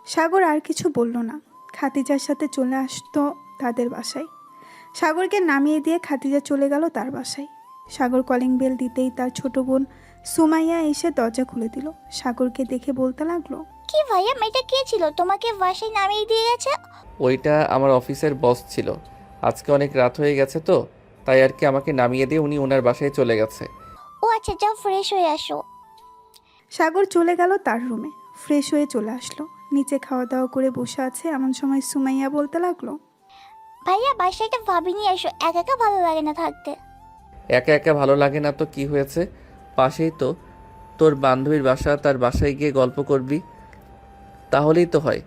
সাগর আর কিছু বলল না। খাদিজার সাথে চলে আসতো তাদের বাসায়। সাগরকে নামিয়ে দিয়ে খাদিজা চলে গেল তার বাসায়। সাগর কলিং বেল দিতেই তার ছোট বোন সুমাইয়া এসে দরজা খুলে দিল। সাগরকে দেখে বলতে লাগলো, কি ভাইয়া, মেয়েটা কে ছিল তোমাকে বাসায় নামিয়ে দিয়ে গেছে? ওইটা আমার অফিসের বস ছিল। আজকে অনেক রাত হয়ে গেছে তো, তাই আর কি আমাকে নামিয়ে দিয়ে উনি ওনার বাসায় চলে গেছে। ও আচ্ছা, যাও ফ্রেশ হয়ে আসো। সাগর চলে গেল তার রুমে, ফ্রেশ হয়ে চলে আসলো। নিচে খাওয়া দাওয়া করে বসে আছে, এমন সময় সুমাইয়া বলতে লাগলো, ভাইয়া বাসায় একটা ভাবি নিয়ে এসো, একা একা ভালো লাগে না থাকতে। একা একা ভালো লাগে না তো কি হয়েছে? পাশেই তো তোর বান্ধবীর বাসা, তার বাসায় গিয়ে গল্প করবি, তাহলেই তো হয়।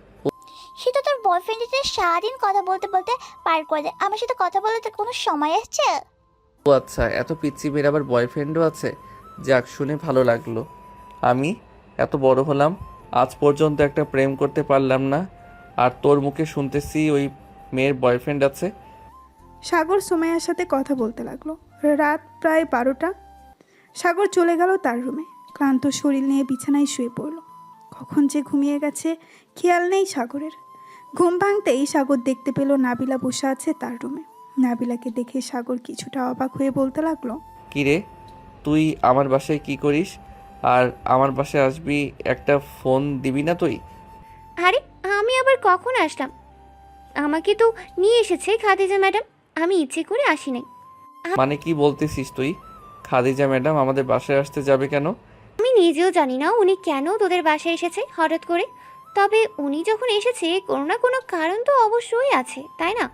সে তো তোর বয়ফ্রেন্ডের সাথে সারাদিন কথা বলতে বলতে পার করে দেয়, আমার সাথে কথা বলতে তোর কোনো সময় আসছে? ও আচ্ছা, এত পিচ্চি মেয়ের আবার বয়ফ্রেন্ডও আছে? যাক, শুনে ভালো লাগলো। আমি এত বড় হলাম, আজ পর্যন্ত একটা প্রেম করতে পারলাম না, আর তোর মুখে শুনতেছি ওই মেয়ের বয়ফ্রেন্ড আছে। সাগর সুমাইয়ার সাথে কথা বলতে লাগলো। রাত প্রায় 12টা। সাগর চলে গেল তার রুমে। ক্লান্ত শরীর নিয়ে বিছানায় শুয়ে পড়ল। কখন যে ঘুমিয়ে গেছে খেয়াল নেই সাগরের। ঘুম ভাঙতেই সাগর দেখতে পেল নাবিলা বসে আছে তার রুমে। নাবিলাকে দেখে সাগর কিছুটা অবাক হয়ে বলতে লাগলো, কিরে, তুই আমার বাসায় কি করিস? আর আমার বাসায় আসবি, একটা ফোন দিবি না তুই? আরে আমি আবার কখন আসলাম? আমাকে তো নিয়ে এসেছে খাদিজা ম্যাডাম, আমি ইচ্ছে করে আসি নাই। মানে কি বলতেছিস তুই? খাদিজা ম্যাডাম আমাদের বাসায় আসতে যাবে কেন? আমি নিজেও জানি না উনি কেন তোদের বাসায় এসেছে হঠাৎ করে। তবে উনি যখন এসেছে কোনো না কোনো কারণ তো অবশ্যই আছে, তাই না?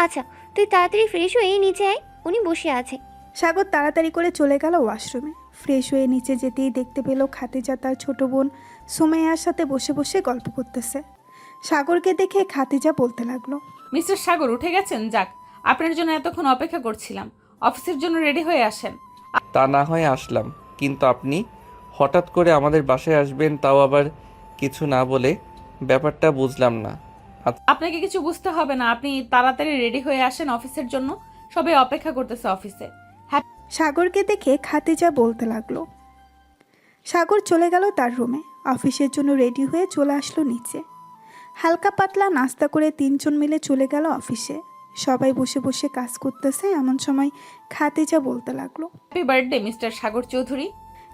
আচ্ছা তুই তাড়াতাড়ি ফ্রেশ হয়ে নিচে আয়, উনি বসে আছে। সাগর তাড়াতাড়ি করে চলে গেল ওয়াশরুমে। ফ্রেশ হয়ে নিচে যেতেই দেখতে পেল খাদিজা তার ছোট বোন সুমাইয়ার সাথে বসে বসে গল্প করতেছে। সাগরকে দেখে খাদিজা বলতে লাগলো, মিস্টার সাগর উঠে গেছেন? যাক, আপনার জন্য এতক্ষণ অপেক্ষা করছিলাম। অফিসের জন্য রেডি হয়ে আসেন। তা না হয় আসলাম, কিন্তু আপনি হঠাৎ করে আমাদের বাসায় আসবেন, তাও আবার কিছু না বলে, ব্যাপারটা বুঝলাম না। আপনাকে কিছু বুঝতে হবে না, আপনি তাড়াতাড়ি রেডি হয়ে আসেন অফিসের জন্য। সবাই অপেক্ষা করতেছে অফিসে। সাগরকে দেখে খাদিজা বলতে লাগলো। সাগর চলে গেল তার রুমে। অফিসের জন্য রেডি হয়ে চলে আসলো নিচে। হালকা পাতলা নাস্তা করে তিনজন মিলে চলে গেল অফিসে। সবাই বসে বসে কাজ করতেছে, এমন সময় খাদিজা বলতে লাগলো, হ্যাপি বার্থডে মিস্টার সাগর চৌধুরী।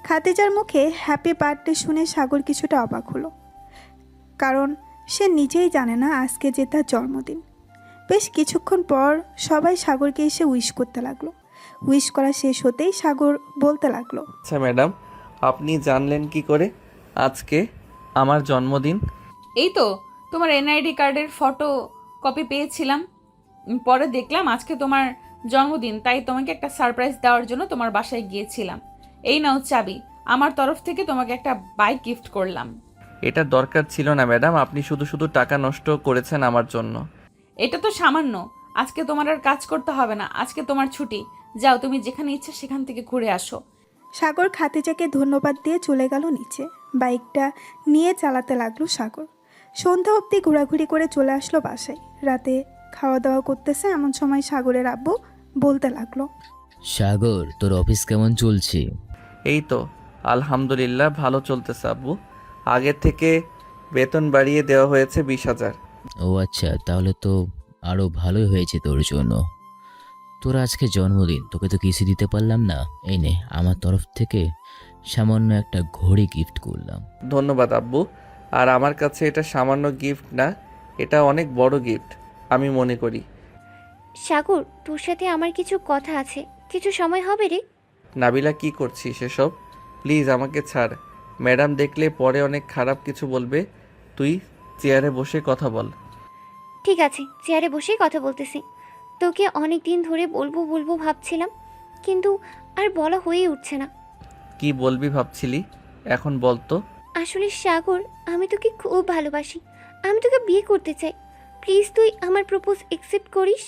খাদিজার মুখে হ্যাপি বার্থডে শুনে সাগর কিছুটা অবাক হলো, কারণ সে নিজেই জানে না আজকে যে তার জন্মদিন। বেশ কিছুক্ষণ পর সবাই সাগরকে এসে উইশ করতে লাগলো। উইশ করা শেষ হতেই সাগর বলতে লাগলো, আচ্ছা ম্যাডাম, আপনি জানলেন কি করে আজকে আমার জন্মদিন? এই তো তোমার এনআইডি কার্ডের ফটো কপি পেয়েছিলাম। পরে দেখলাম আজকে তোমার জন্মদিন, তাই তোমাকে একটা সারপ্রাইজ দেওয়ার জন্য তোমার বাসায় গিয়েছিলাম। এই নাও চাবি, আমার তরফ থেকে তোমাকে একটা বাইক গিফট করলাম। এটা দরকার ছিল না ম্যাডাম, আপনি শুধু শুধু টাকা নষ্ট করেছেন আমার জন্য। এটা তো সামান্য, আজকে তোমার আর কাজ করতে হবে না, আজকে তোমার ছুটি। যাও, তুমি যেখানে ইচ্ছা সেখান থেকে ঘুরে আসো। সাগর খাদিজাকে ধন্যবাদ দিয়ে চলে গেল নিচে। বাইকটা নিয়ে চালাতে লাগলো সাগর। সন্ধ্যা অবধি ঘোরাঘুরি করে চলে আসলো বাসায়। রাতে খাওয়া দাওয়া করতেছে এমন সময় সাগরের আব্বু বলতে লাগলো, সাগর, তোর অফিস কেমন চলছে? এই তো আলহামদুলিল্লাহ ভালো চলতেছে আব্বু। আগের থেকে বেতন বাড়িয়ে দেওয়া হয়েছে 20,000। ও আচ্ছা, তাহলে তো আরো ভালোই হয়েছে তোর জন্য। তোর আজকে জন্মদিন, তোকে তো কিছু দিতে পারলাম না। এই নে, আমার তরফ থেকে সামান্য একটা ঘড়ি গিফট করলাম। ধন্যবাদ আব্বু। আর আমার কাছে এটা সামান্য গিফট না, এটা অনেক বড় গিফট আমি মনে করি। সাগর, তোর সাথে আমার কিছু কথা আছে, কিছু সময় হবে রে? নাবিলা, কি করছিস এসব? প্লিজ আমাকে ছাড়, ম্যাডাম দেখলে পরে অনেক খারাপ কিছু বলবে। তুই চেয়ারে বসে কথা বল। ঠিক আছে, চেয়ারে বসেই কথা বলতেছি। তোকে অনেক দিন ধরে বলবো বলবো ভাবছিলাম, কিন্তু আর বলা হয়েই উঠছে না। কি বলবি ভাবছিলি, এখন বল তো। আসলে সাগর, আমি তোকে খুব ভালোবাসি, আমি তোকে বিয়ে করতে চাই। প্লিজ তুই আমার প্রপোজ অ্যাকসেপ্ট করিস।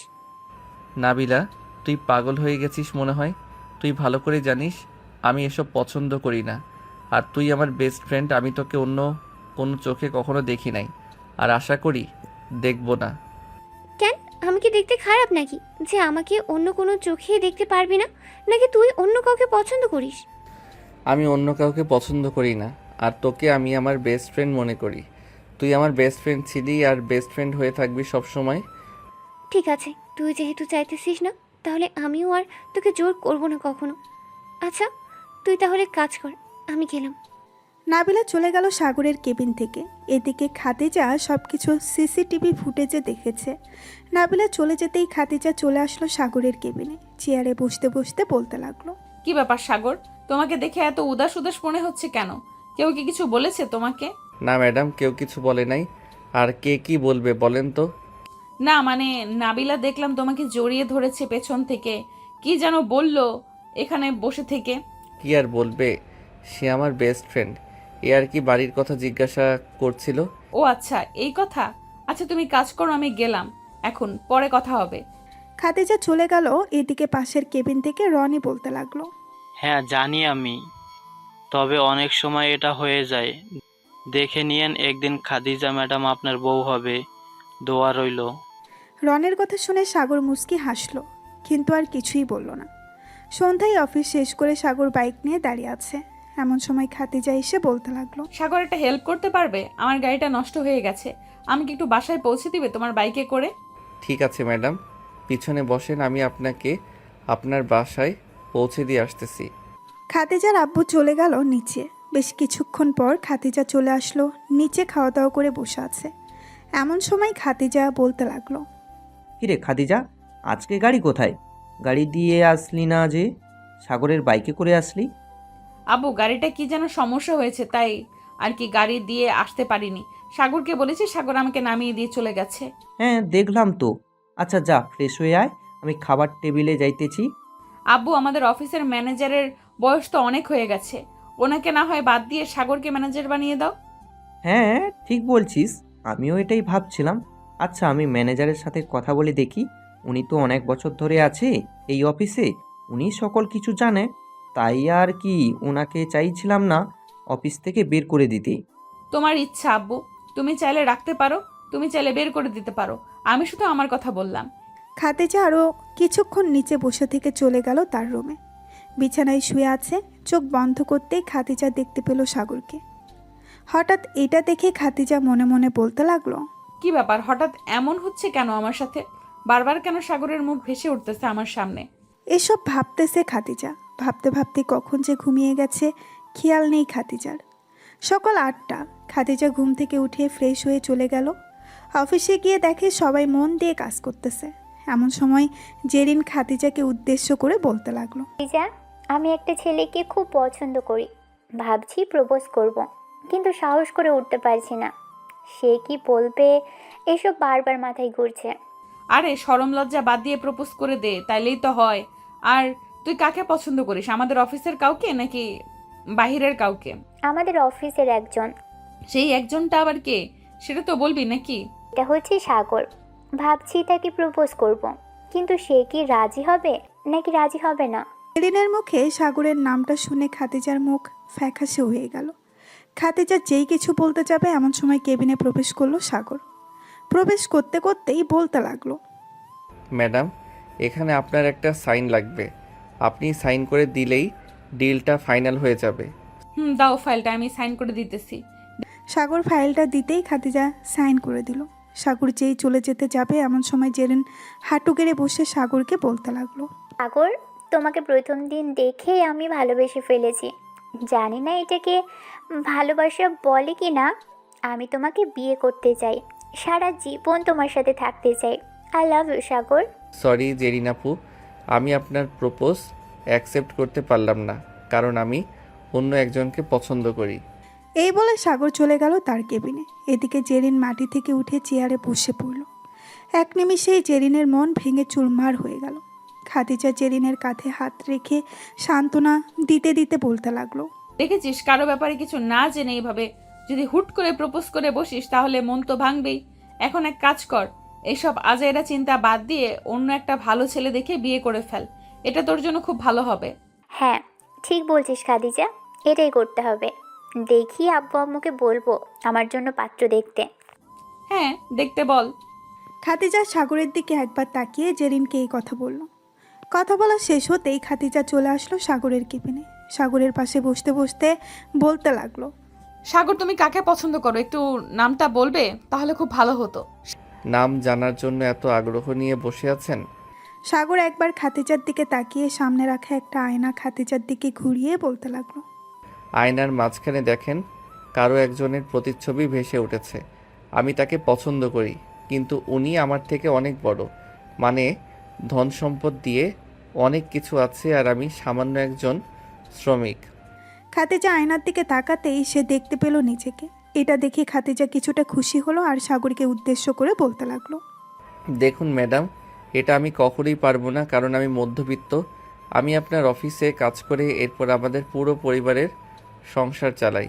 নাবিলা, তুই পাগল হয়ে গেছিস মনে হয়। তুই ভালো করে জানিস আমি এসব পছন্দ করি না। আর তুই আমার বেস্ট ফ্রেন্ড, আমি তোকে অন্য কোনো চোখে কখনো দেখি নাই, আর আশা করি দেখব না। কেন, আমি কি দেখতে খারাপ নাকি যে আমাকে অন্য কোনো চোখে দেখতে পারবি না? নাকি তুই অন্য কাউকে পছন্দ করিস? আমি অন্য কাউকে পছন্দ করি না, আর তোকে আমি আমার বেস্ট ফ্রেন্ড মনে করি। তুই আমার বেস্ট ফ্রেন্ড ছিলি আর বেস্ট ফ্রেন্ড হয়ে থাকবি সব সময়। ঠিক আছে, তুই যেহেতু চাইতেছিস না, তাহলে আমিও আর তোকে জোর করব না কখনো। আচ্ছা, তুই তাহলে কাজ কর, আমি গেলাম। নাবিলা চলে গেল সাগরের কেবিন থেকে। এদিকে খাদিজা সব কিছু সিসিটিভি ফুটেজে দেখেছে। নাবিলা চলে যেতেই খাদিজা চলে আসলো সাগরের কেবিনে। চেয়ারে বসতে বসতে বলতে লাগলো, কি ব্যাপার সাগর, তোমাকে দেখে এত উদাস উদাস মনে হচ্ছে কেন? কেউ কি কিছু বলেছে তোমাকে? না ম্যাডাম, কেউ কিছু বলে নাই। আর কে কি বলবে বলেন তো? না মানে, নাবিলা দেখলাম তোমাকে জড়িয়ে ধরেছে পেছন থেকে, কি যেন বললো এখানে বসে থেকে। কি আর বলবে, সে আমার বেস্ট ফ্রেন্ড। এ আর কি বাড়ির কথা জিজ্ঞাসা করছিল। ও আচ্ছা, এই কথা। আচ্ছা তুমি কাজ করো, আমি গেলাম এখন, পরে কথা হবে। খাদিজা চলে গেল। এদিকে পাশের কেবিন থেকে রনি বলতে লাগলো, হ্যাঁ জানি আমি, তবে অনেক সময় এটা হয়ে যায়। দেখে নিয়েন, একদিন খাদিজা ম্যাডাম আপনার বউ হবে। দোয়া রইল। রনের কথা শুনে সাগর মুচকি হাসলো, কিন্তু আর কিছুই বলল না। সন্ধ্যায় অফিস শেষ করে সাগর বাইক নিয়ে দাঁড়িয়ে আছে। এমন সময় খাদিজা এসে বলতে লাগলো, সাগর, একটা হেল্প করতে পারবে? আমার গাড়িটা নষ্ট হয়ে গেছে, আমাকে একটু বাসায় পৌঁছে দিবে তোমার বাইকে করে? ঠিক আছে ম্যাডাম, পিছনে বসেন, আমি আপনাকে আপনার বাসায় পৌঁছে দিয়ে আসতেছি। খাদিজার আব্বু চলে গেল নিচে। বেশ কিছুক্ষণ পর খাদিজা চলে আসলো নিচে, খাওয়া দাওয়া করে বসে আছে। এমন সময় খাদিজা বলতে লাগলো, কিরে খাদিজা, আজকে গাড়ি কোথায়? গাড়ি দিয়ে আসলি না যে, সাগরের বাইকে করে আসলি? আব্বু, গাড়িটা কি যেন সমস্যা হয়েছে, তাই আর কি গাড়ি দিয়ে আসতে পারিনি। সাগরকে বলেছি, সাগর আমাকে নামিয়ে দিয়ে চলে গেছে। হ্যাঁ দেখলাম তো। আচ্ছা যা, ফ্রেশ হয়ে আয়, আমি খাবার টেবিলে যাইতেছি। আব্বু, আমাদের অফিসের ম্যানেজারের বয়স তো অনেক হয়ে গেছে, ওনাকে না হয় বাদ দিয়ে সাগরকে ম্যানেজার বানিয়ে দাও। হ্যাঁ ঠিক বলছিস, আমিও এটাই ভাবছিলাম। আচ্ছা আমি ম্যানেজারের সাথে কথা বলে দেখি, উনি তো অনেক বছর ধরে আছে এই অফিসে, উনি সকল কিছু জানে। তাই আর কি ওনাকে চাইছিলাম না অফিস থেকে বের করে দিতে। তোমার ইচ্ছা আব্বু, তুমি চাইলে রাখতে পারো, তুমি চাইলে বের করে দিতে পারো, আমি শুধু আমার কথা বললাম। খাদিজা আরও কিছুক্ষণ নিচে বসে থেকে চলে গেল তার রুমে। বিছানায় শুয়ে আছে। চোখ বন্ধ করতেই খাদিজা দেখতে পেল সাগরকে। হঠাৎ এটা দেখে খাদিজা মনে মনে বলতে লাগলো, কি ব্যাপার, হঠাৎ এমন হচ্ছে কেন আমার সাথে? বারবার কেন সাগরের মুখ ভেসে উঠতেছে আমার সামনে? এসব ভাবতেছে খাদিজা। ভাবতে ভাবতে কখন যে ঘুমিয়ে গেছে খেয়াল নেই খাদিজার। সকাল 8টা। খাদিজা ঘুম থেকে উঠে ফ্রেশ হয়ে চলে গেল। অফিসে গিয়ে দেখে সবাই মন দিয়ে কাজ করতেছে। এমন সময় জেরিন খাদিজাকে উদ্দেশ্য করে বলতে লাগলো। খাদিজা, আমি একটা ছেলেকে খুব পছন্দ করি, ভাবছি প্রপোজ করব, কিন্তু সাহস করে উঠতে পারছি না। সে কি বলবে এসব বারবার মাথায় ঘুরছে। আরে শরম লজ্জা বাদ দিয়ে প্রপোজ করে দে, তাইলেই তো হয়। আর তুই কাকে পছন্দ করিস, আমাদের অফিসের কাউকে নাকি বাহিরের কাউকে? আমাদের অফিসের একজন। সেই একজনটা আবার কে, সেটা তো বলবি নাকি? এটা হচ্ছে সাগর। ভাবছি তাকে প্রপোজ করব, কিন্তু সে কি রাজি হবে নাকি রাজি হবে না। জেরিনের মুখে সাগরের নামটা শুনে খাদিজার মুখ ফ্যাকাশে হয়ে গেল। খাদিজা যেই কিছু বলতে যাবে এমন সময় কেবিনে প্রবেশ করলো সাগর। প্রবেশ করতে করতেই বলতে লাগলো। ম্যাডাম, এখানে আপনার একটা সাইন লাগবে। আপনি সাইন করে দিলেই ডিলটা ফাইনাল হয়ে যাবে। দাও ফাইলটা, আমি সাইন করে দিতেছি। সাগর ফাইলটা দিতেই খাদিজা সাইন করে দিল। সাগর যেই চলে যেতে যাবে এমন সময় জেরিন হাঁটু গেড়ে বসে সাগরকে বলতে লাগলো। সাগর, তোমাকে প্রথম দিন দেখেই আমি ভালোবেসে ফেলেছি। জানি না এটাকে ভালোবাসা বলে কি না। আমি তোমাকে বিয়ে করতে চাই, সারা জীবন তোমার সাথে থাকতে চাই। I love you Sagar. Sorry Zerin আপু, আমি আপনার প্রপোজ অ্যাকসেপ্ট করতে পারলাম না, কারণ আমি অন্য একজনকে পছন্দ করি। এই বলে সাগর চলে গেল তার কেবিনে। এদিকে জেরিন মাটি থেকে উঠে চেয়ারে বসে পড়ল। এক নিমিষেই জেরিনের মন ভেঙে চুরমার হয়ে গেল। খাদিজা জেরিনের কাঁধে হাত রেখে সান্ত্বনা দিতে দিতে বলতে লাগলো। দেখেছিস, কারো ব্যাপারে কিছু না জেনে এইভাবে যদি হুট করে প্রপোজ করে বসিস তাহলে মন তো ভাঙবেই। এখন এক কাজ কর, এইসব আজাইরা চিন্তা বাদ দিয়ে অন্য একটা ভালো ছেলে দেখে বিয়ে করে ফেল। এটা তোর জন্য খুব ভালো হবে। হ্যাঁ, ঠিক বলছিস খাদিজা, এটাই করতে হবে। দেখি আব্বু আম্মুকে বলবো আমার জন্য পাত্র দেখতে। হ্যাঁ, দেখতে বল। খাদিজা সাগরের দিকে একবার তাকিয়ে জেরিনকে এই কথা বলল। কথা বলা শেষ হতেই খাদিজা চলে আসলো সাগরের কেবিনে। সাগরের পাশে বসতে বসতে বলতে লাগলো। সাগর, তুমি কাকে পছন্দ করো, একটু নামটা বলবে তাহলে খুব ভালো হতো। নাম জানার জন্য এত আগ্রহ নিয়ে বসে আছেন? সাগর একবার খাদিজার দিকে তাকিয়ে সামনে রাখা একটা আয়না খাদিজার দিকে ঘুরিয়ে বলতে লাগলো। আয়নার মাঝখানে দেখেন, কারো একজনের প্রতিচ্ছবি ভেসে উঠেছে। আমি তাকে পছন্দ করি, কিন্তু উনি আমার থেকে অনেক বড়, মানে ধন সম্পদ দিয়ে অনেক কিছু আছে, আর আমি সামান্য একজন শ্রমিক। খাদিজা আয়নার দিকে তাকাতেই সে দেখতে পেল নিজেকে। এটা দেখে খাদিজা কিছুটা খুশি হলো আর সাগরকে উদ্দেশ্য করে বলতে লাগলো। দেখুন ম্যাডাম, এটা আমি কখনোই পারবো না, কারণ আমি মধ্যবিত্ত। আমি আপনার অফিসে কাজ করে এরপর আমাদের পুরো পরিবারের সংসার চালাই।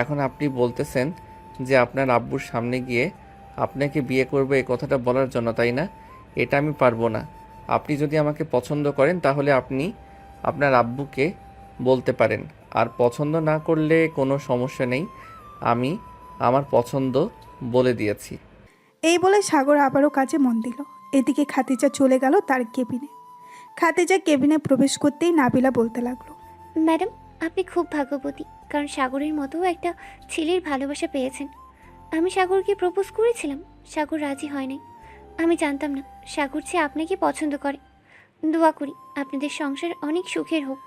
এখন আপনি বলতেছেন যে আপনার আব্বুর সামনে গিয়ে আপনাকে বিয়ে করবে, এই কথাটা বলার জন্য, তাই না? এটা আমি পারবো না। আপনি যদি আমাকে পছন্দ করেন তাহলে আপনি আপনার আব্বুকে বলতে পারেন, আর পছন্দ না করলে কোনো সমস্যা নেই, আমি আমার পছন্দ বলে দিয়েছি। এই বলে সাগর আবারও কাজে মন দিল। এদিকে খাদিজা চলে গেল তার কেবিনে। খাদিজা কেবিনে প্রবেশ করতেই নাবিলা বলতে লাগলো। ম্যাডাম, আপনি খুব ভাগ্যবতী, কারণ সাগরের মতো একটা ছেলের ভালোবাসা পেয়েছেন। আমি সাগরকে প্রপোজ করেছিলাম, সাগর রাজি হয় নাই। আমি জানতাম না সাগর চেয়ে আপনাকে পছন্দ করে। দোয়া করি আপনাদের সংসার অনেক সুখের হোক।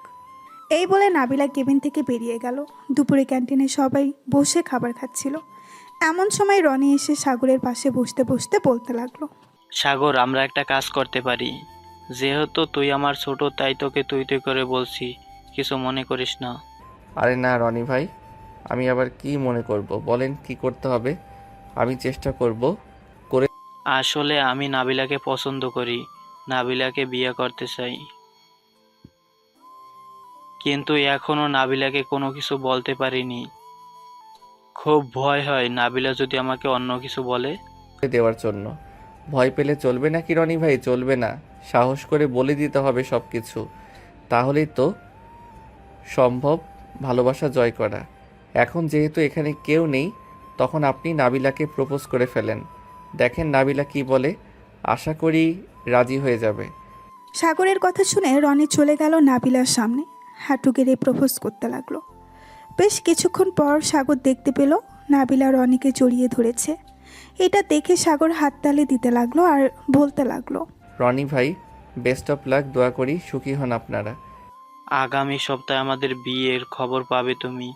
এই বলে নাবিলা কেবিন থেকে বেরিয়ে গেল। দুপুরে ক্যান্টিনে সবাই বসে খাবার খাচ্ছিল। এমন সময় রনি এসে সাগরের পাশে বসতে বসতে বলতে লাগলো। সাগর, আমরা একটা কাজ করতে পারি। যেহেতু তুই আমার ছোট, তাই তোকে তুই তুই করে বলছি, কিছু মনে করিস না। আরে না রনি ভাই, আমি আবার কি মনে করব? বলেন কি করতে হবে, আমি চেষ্টা করব। আসলে আমি নাবিলাকে পছন্দ করি, নাবিলাকে বিয়ে করতে চাই, কিন্তু এখনো নাবিলাকে কোনো কিছু বলতে পারিনি। খুব ভয় হয় নাবিলা যদি আমাকে অন্য কিছু বলে। দেওয়ার জন্য ভয় পেলে চলবে নাকি রনি ভাই? চলবে না, সাহস করে বলে দিতে হবে সব কিছু, তাহলেই তো সম্ভব ভালোবাসা জয় করা। এখন যেহেতু এখানে কেউ নেই, তখন আপনি নাবিলাকে প্রপোজ করে ফেলেন, দেখেন নাবিলা কি বলে। আশা করি রাজি হয়ে যাবে। সাগরের কথা শুনে রনি চলে গেল নাবিলার সামনে, হাঁটু গেড়ে প্রপোজ করতে লাগলো। বেশ কিছুক্ষণ পর সাগর দেখতে পেল নাবিলা রনিকে জড়িয়ে ধরেছে। এটা দেখে সাগর হাততালি দিতে লাগলো আর বলতে লাগলো। রনি ভাই, বেস্ট অফ লাক, দোয়া করি সুখী হন আপনারা। আগামী সপ্তাহে আমাদের বিয়ের খবর পাবে তুমি।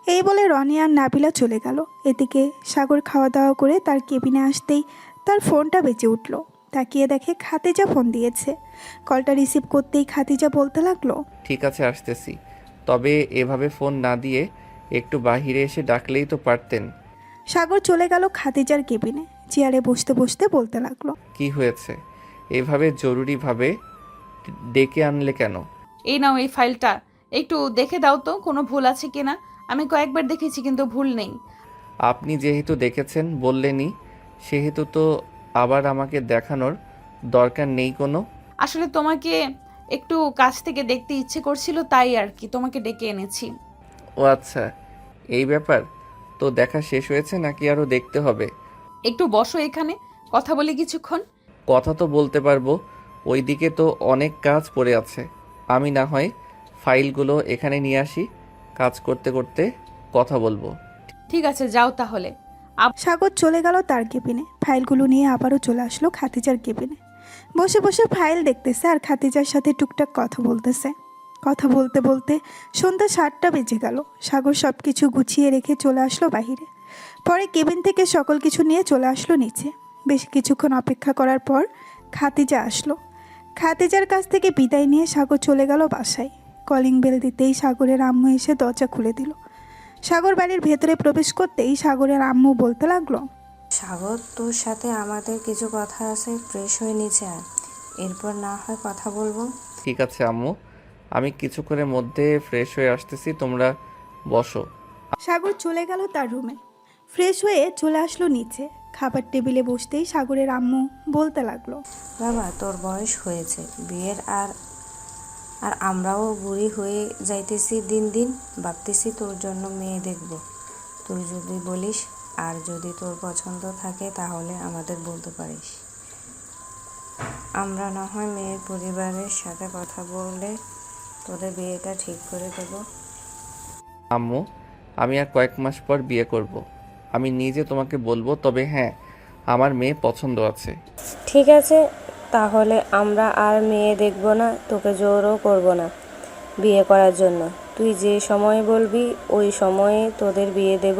এই বলে রনি আর নাবিলা চলে গেল। এদিকে সাগর খাওয়া দাওয়া করে তার কেবিনে আসতেই তার ফোনটা বেজে উঠল। তাকিয়ে দেখে খাতিজা ফোন দিয়েছে। কলটা রিসিভ করতেই খাতিজা বলতে লাগলো, ঠিক আছে আসতেছি, তবে এভাবে ফোন না দিয়ে একটু বাহিরে এসে ডাকলেই তো পারতেন। সাগর চলে গেল খাতিজার কেবিনে। চেয়ারে বসতে বসতে বলতে লাগলো, কি হয়েছে এভাবে জরুরিভাবে ডেকে আনলে কেন? এই নাও এই ফাইলটা, একটু দেখে দাও তো কোনো ভুল আছে কিনা। আমি কয়েকবার দেখেছি কিন্তু ভুল নেই। আপনি যেহেতু দেখেছেন বললেনই, সেহেতু তো আবার আমাকে দেখানোর দরকার নেই কোনো। আসলে তোমাকে একটু কাছ থেকে দেখতে ইচ্ছে করছিল, তাই আর কি তোমাকে ডেকে এনেছি। ও আচ্ছা, এই ব্যাপার। তো দেখা শেষ হয়েছে নাকি আরও দেখতে হবে? একটু বসো এখানে, কথা বলি কিছুক্ষণ। কথা তো বলতে পারবো, ওইদিকে তো অনেক কাজ পড়ে আছে। আমি না হয় ফাইলগুলো এখানে নিয়ে আসি, কাজ করতে করতে কথা বলবো। ঠিক আছে, যাও তাহলে। সাগর চলে গেল তার কেবিনে। ফাইলগুলো নিয়ে আবারও চলে আসলো খাতিজার কেবিনে। বসে বসে ফাইল দেখতেছে আর খাতিজার সাথে টুকটাক কথা বলতেছে। কথা বলতে বলতে সন্ধ্যা 7টা বেজে গেল। সাগর সব কিছু গুছিয়ে রেখে চলে আসলো বাহিরে। পরে কেবিন থেকে সকল কিছু নিয়ে চলে আসলো নিচে। বেশ কিছুক্ষণ অপেক্ষা করার পর খাতিজা আসলো। খাতিজার কাছ থেকে বিদায় নিয়ে সাগর চলে গেল বাসায়। কলিং বেল দিতেই সাগরের আম্মু এসে দরজা খুলে দিল। সাগর বাড়ির ভেতরে প্রবেশ করতেই সাগরের আম্মু বলতে লাগলো, সাগর, তোর সাথে আমাদের কিছু কথা আছে, ফ্রেশ হয়ে নিচে আয়, এরপর না হয় কথা বলবো। ঠিক আছে আম্মু, আমি কিছুক্ষণের মধ্যে ফ্রেশ হয়ে আসতেছি, তোমরা বসো। সাগর চলে গেল তার রুমে। ফ্রেশ হয়ে চলে আসলো নিচে। খাবার টেবিলে বসতেই সাগরের আম্মু বলতে লাগলো, বাবা, তোর বয়স হয়েছে বিয়ের, আর আর আমরাও বুড়ি হয়ে যাইতেছি দিন দিন। ভাবতেছি তোর জন্য মেয়ে দেখব। তুই যদি বলিস, আর যদি তোর পছন্দ থাকে তাহলে আমাদের বলতে পারিস। আমরা না হয় মেয়ের পরিবারের সাথে কথা বলে তোদের বিয়েটা ঠিক করে দেব। আম্মু, আমি আর কয়েক মাস পর বিয়ে করব। আমি নিজে তোমাকে বলবো, তবে হ্যাঁ, আমার মেয়ে পছন্দ আছে। ঠিক আছে, তাহলে আমরা আর মেয়ে দেখব না, তোকে জোরও করব না বিয়ে করার জন্য। তুই যে সময় বলবি ওই সময়ে তোদের বিয়ে দেব।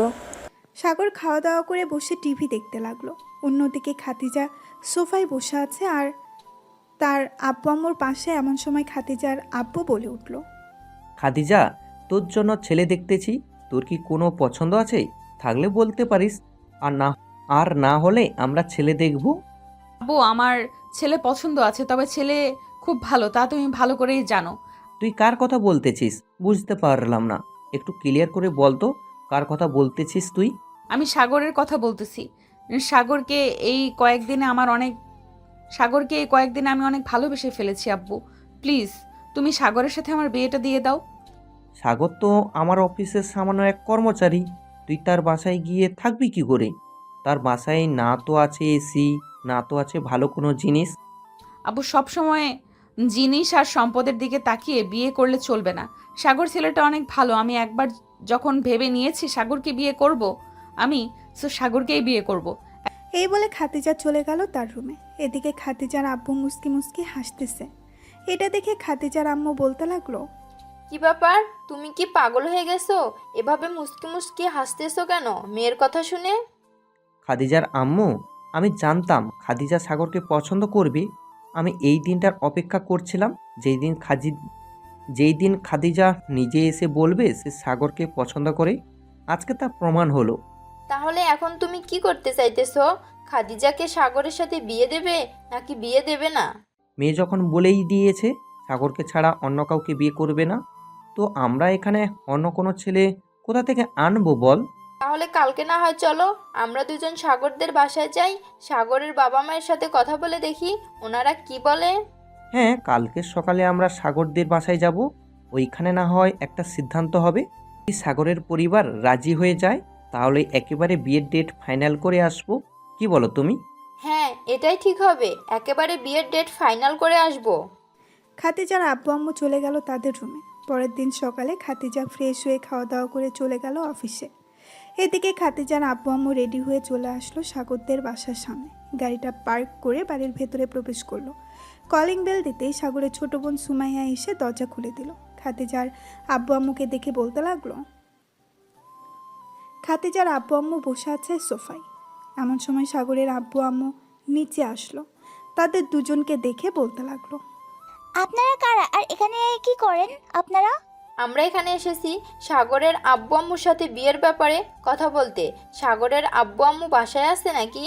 সাগর খাওয়া দাওয়া করে বসে টিভি দেখতে লাগলো। অন্যদিকে খাতিজা সোফায় বসে আছে আর তার আব্বু আম্মুর পাশে। এমন সময় খাতিজার আব্বু বলে উঠল, খাদিজা, তোর জন্য ছেলে দেখতেছি। তোর কি কোনো পছন্দ আছে? থাকলে বলতে পারিস, আর না হলে আমরা ছেলে দেখব। আব্বু, আমার ছেলে পছন্দ আছে, তবে ছেলে খুব ভালো, তা তুমি ভালো করেই জানো। তুই কার কথা বলতেছিস? বুঝতে পারলাম না, একটু ক্লিয়ার করে বল তো, কার কথা বলতেছিস তুই? আমি সাগরের কথা বলতেছি। সাগরকে এই কয়েকদিনে আমি অনেক ভালোবেসে ফেলেছি আব্বু। প্লিজ, তুমি সাগরের সাথে আমার বিয়েটা দিয়ে দাও। সাগর তো আমার অফিসের সামান্য এক কর্মচারী। তুই তার বাসায় গিয়ে থাকবি কি করে? তার বাসায় না তো আছে এসি, না তো আছে ভালো কোনো জিনিস। আব্বু, সবসময় জিনিস আর সম্পদের দিকে তাকিয়ে বিয়ে করলে চলবে না। সাগর ছেলেটা অনেক ভালো। আমি একবার যখন ভেবে নিয়েছি সাগরকে বিয়ে করব, আমি সাগরকেই বিয়ে করব। এই বলে খাতিজা চলে গেল তার রুমে। এদিকে খাতিজার আব্বু মুস্কি মুস্কি হাসতেছে। এটা দেখে খাতিজার আম্মু বলতে লাগলো, কি ব্যাপার, তুমি কি পাগল হয়ে গেছো? এভাবে মুস্কি মুস্কি হাসতেছো কেন মেয়ের কথা শুনে? খাদিজার আম্মু, আমি জানতাম খাদিজা সাগরকে পছন্দ করবে। আমি এই দিনটার অপেক্ষা করছিলাম, যেই দিন খাদিজা নিজে এসে বলবে সে সাগরকে পছন্দ করে। আজকে তা প্রমাণ হলো। তাহলে এখন তুমি কি করতে চাইতেছো? খাদিজাকে সাগরের সাথে বিয়ে দেবে নাকি বিয়ে দেবে না? মেয়ে যখন বলেই দিয়েছে সাগরকে ছাড়া অন্য কাউকে বিয়ে করবে না, তো আমরা এখানে অন্য কোনো ছেলে কোথা থেকে আনবো বল? তাহলে কালকে না হয় চলো, আমরা দুজন সাগরদের বাসায় যাই, সাগরের বাবা মায়ের সাথে কথা বলে দেখি ওনারা কি বলে। হ্যাঁ, কালকে সকালে আমরা সাগরদের বাসায় যাব। ওইখানে না হয় একটা সিদ্ধান্ত হবে। যদি সাগরের পরিবার রাজি হয়ে যায় তাহলে একেবারে বিয়ের ডেট ফাইনাল করে আসবো। কি বলো তুমি? হ্যাঁ, এটাই ঠিক হবে, একেবারে বিয়ের ডেট ফাইনাল করে আসবো। খাতিজার আব্বু আম্মু চলে গেল তাদের রুমে। পরের দিন সকালে খাতিজা ফ্রেশ হয়ে খাওয়া দাওয়া করে চলে গেল অফিসে। এদিকে খাতিজার আব্বু আম্মু রেডি হয়ে চলে আসলো সাগরদের বাসার সামনে। গাড়িটা পার্ক করে বাড়ির ভেতরে প্রবেশ করলো। কলিং বেল দিতেই সাগরের ছোট বোন সুমাইয়া এসে দরজা খুলে দিল। খাতিজার আব্বু আম্মুকে দেখে বলতে লাগলো, খাতিজার আব্বু আম্মু বসে আছে সোফায়। এমন সময় সাগরের আব্বু আম্মু নিচে আসলো। তাদের দুজনকে দেখে বলতে লাগলো। আপনারা কারা আর এখানে কি করেন আপনারা? আমরা এখানে এসেছি সাগরের আব্বু আম্মুর সাথে বিয়ের ব্যাপারে কথা বলতে। সাগরের আব্বু আম্মু বাসায় আছে নাকি?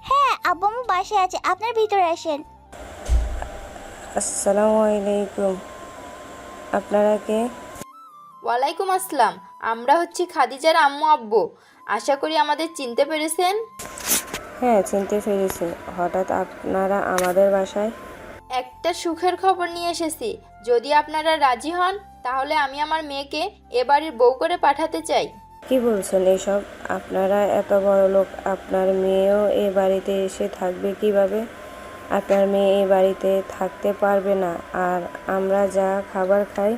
হ্যাঁ, আব্বু আম্মু বাসায় আছে, আপনার ভিতরে আসেন। আসসালামু আলাইকুম। আপনারা কে? ওয়ালাইকুম আসসালাম। আমরা হচ্ছি খাদিজার আম্মু আব্বু। আশা করি আমাদের চিনতে পেরেছেন। হ্যাঁ, চিনতে পেরেছি। হঠাৎ আপনারা আমাদের বাসায়? একটা সুখের খবর নিয়ে এসেছি। যদি আপনারা রাজি হন তাহলে আমি আমার মেয়েকে এ বাড়ির বউ করে পাঠাতে চাই। কি বলছেন এসব? আপনারা এত বড় লোক, আপনার মেয়েও এ বাড়িতে এসে থাকবে কিভাবে? আপনার মেয়ে এই বাড়িতে থাকতে পারবে না, আর আমরা যা খাবার খাই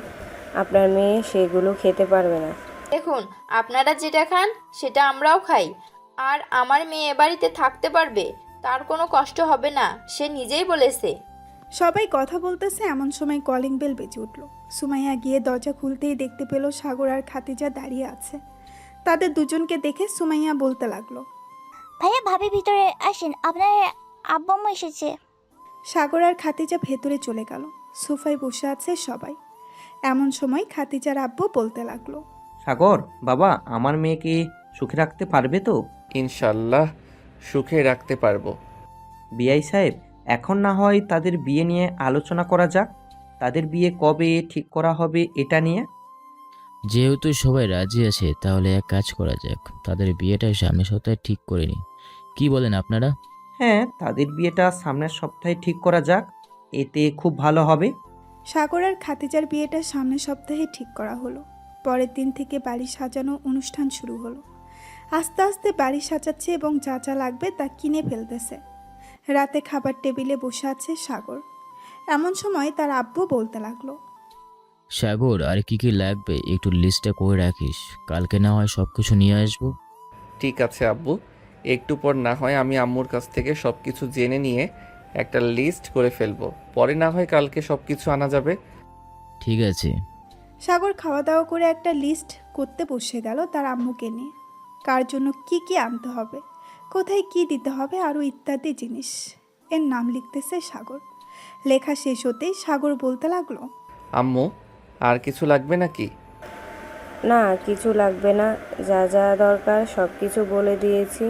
আপনার মেয়ে সেগুলো খেতে পারবে না। দেখুন, আপনারা যেটা খান সেটা আমরাও খাই, আর আমার মেয়ে এ বাড়িতে থাকতে পারবে, তার কোনো কষ্ট হবে না, সে নিজেই বলেছে। সবাই কথা বলতেছে এমন সময় কলিং বেল বেজে উঠল। সুমাইয়া গিয়ে দরজা খুলতেই দেখতে পেল সাগর আর খাদিজা দাঁড়িয়ে আছে। তাদের দুজনকে দেখে সুমাইয়া বলতে লাগলো, ভাইয়া ভাবি ভিতরে আসেন, আপনার আব্বু আম্মু এসেছে। সাগর আর খাদিজা ভেতরে চলে গেল। সোফায় বসে আছে সবাই। এমন সময় খাদিজার আব্বু বলতে লাগলো, সাগর বাবা, আমার মেয়েকে সুখে রাখতে পারবে তো? ইনশাল্লাহ সুখে রাখতে পারবো। বিআই সাহেব, এখন না হয় তাদের বিয়ে নিয়ে আলোচনা করা যাক। তাদের বিয়ে কবে ঠিক করা হবে এটা নিয়ে। যেহেতু সবাই রাজি আছে তাহলে এক কাজ করা যাক, তাদের বিয়েটা সামনের সপ্তাহে ঠিক করে নিই। কি বলেন আপনারা? হ্যাঁ, তাদের বিয়েটা সামনের সপ্তাহে ঠিক করা যাক, এতে খুব ভালো হবে। সাগর আর খাদিজার বিয়েটা সামনের সপ্তাহে ঠিক করা হলো। পরের দিন থেকে বাড়ি সাজানো অনুষ্ঠান শুরু হলো। আস্তে আস্তে বাড়ি সাজাচ্ছে এবং যা যা লাগবে তা কিনে ফেলতেছে। রাতে খাবার টেবিলে বসে আছে সাগর। এমন সময় তার আব্বু বলতে লাগলো, সাগর, আর কি কি লাগবে একটু লিস্টটা করে রাখিস, কালকে না হয় সব কিছু নিয়ে আসবো। ঠিক আছে আব্বু, একটু পর না হয় আমি আম্মুর কাছ থেকে সব কিছু জেনে নিয়ে একটা লিস্ট করে ফেলবো, পরে না হয় কালকে সব কিছু আনা যাবে। ঠিক আছে। সাগর খাওয়া দাওয়া করে একটা লিস্ট করতে বসে গেল তার আম্মুকে নিয়ে। কার জন্য কি কি আনতে হবে, কোথায় কি দিতে হবে, আরও ইত্যাদি জিনিস এর নাম লিখতেছে সাগর। লেখা শেষ হতেই সাগর বলতে লাগলো, আম্মু, আর কিছু লাগবে নাকি? না, কিছু লাগবে না, যা যা দরকার সব কিছু বলে দিয়েছি,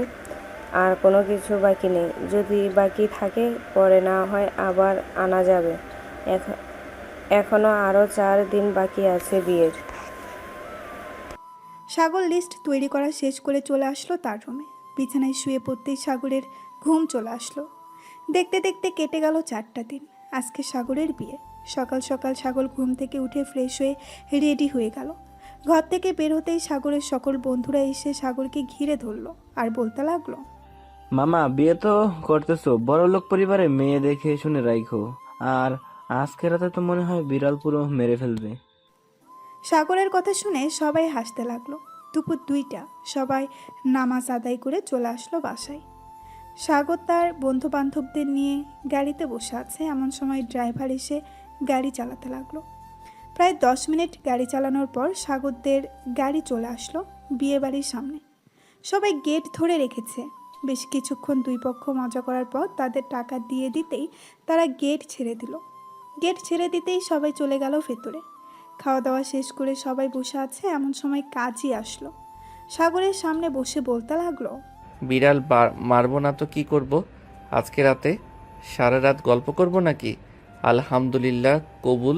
আর কোনো কিছু বাকি নেই। যদি বাকি থাকে পরে না হয় আবার আনা যাবে। এখনো আরও 4 দিন বাকি আছে বিয়ের। সাগর লিস্ট তৈরি করা শেষ করে চলে আসলো তার রুমে। বিছানায় শুয়ে পড়তেই সাগরের ঘুম চলে আসলো। দেখতে দেখতে কেটে গেল 4টা দিন। আজকে সাগরের বিয়ে। সকাল সকাল সাগর ঘুম থেকে উঠে ফ্রেশ হয়ে রেডি হয়ে গেল। ঘর থেকে বের হতেই সাগরের সকল বন্ধুরা এসে সাগরকে ঘিরে ধরলো আর বলতে লাগলো, মামা, বিয়ে তো করতেছো, বড় লোক পরিবারে মেয়ে দেখে শুনে রাখো। আর আজকে রাতে তো মনে হয় বিড়াল পুরো মেরে ফেলবে। সাগরের কথা শুনে সবাই হাসতে লাগলো। দুপুর 2টা সবাই নামাজ আদায় করে চলে আসলো বাসায়। সাগর তার বন্ধু বান্ধবদের নিয়ে গাড়িতে বসে আছে। এমন সময় ড্রাইভার এসে গাড়ি চালাতে লাগলো। প্রায় 10 মিনিট গাড়ি চালানোর পর সাগরদের গাড়ি চলে আসলো বিয়ে বাড়ির সামনে। সবাই গেট ধরে রেখেছে। বেশ কিছুক্ষণ দুই পক্ষ মজা করার পর তাদের টাকা দিয়ে দিতেই তারা গেট ছেড়ে দিল। গেট ছেড়ে দিতেই সবাই চলে গেল ভেতরে। খাওয়া দাওয়া শেষ করে সবাই বসে আছে। এমন সময় কাজী আসলো। সাগরের সামনে বসে বলতে লাগলো, বিড়াল মারবো না তো কি করব? আজকে রাতে সারা রাত গল্প করব নাকি? আলহামদুলিল্লাহ, কবুল।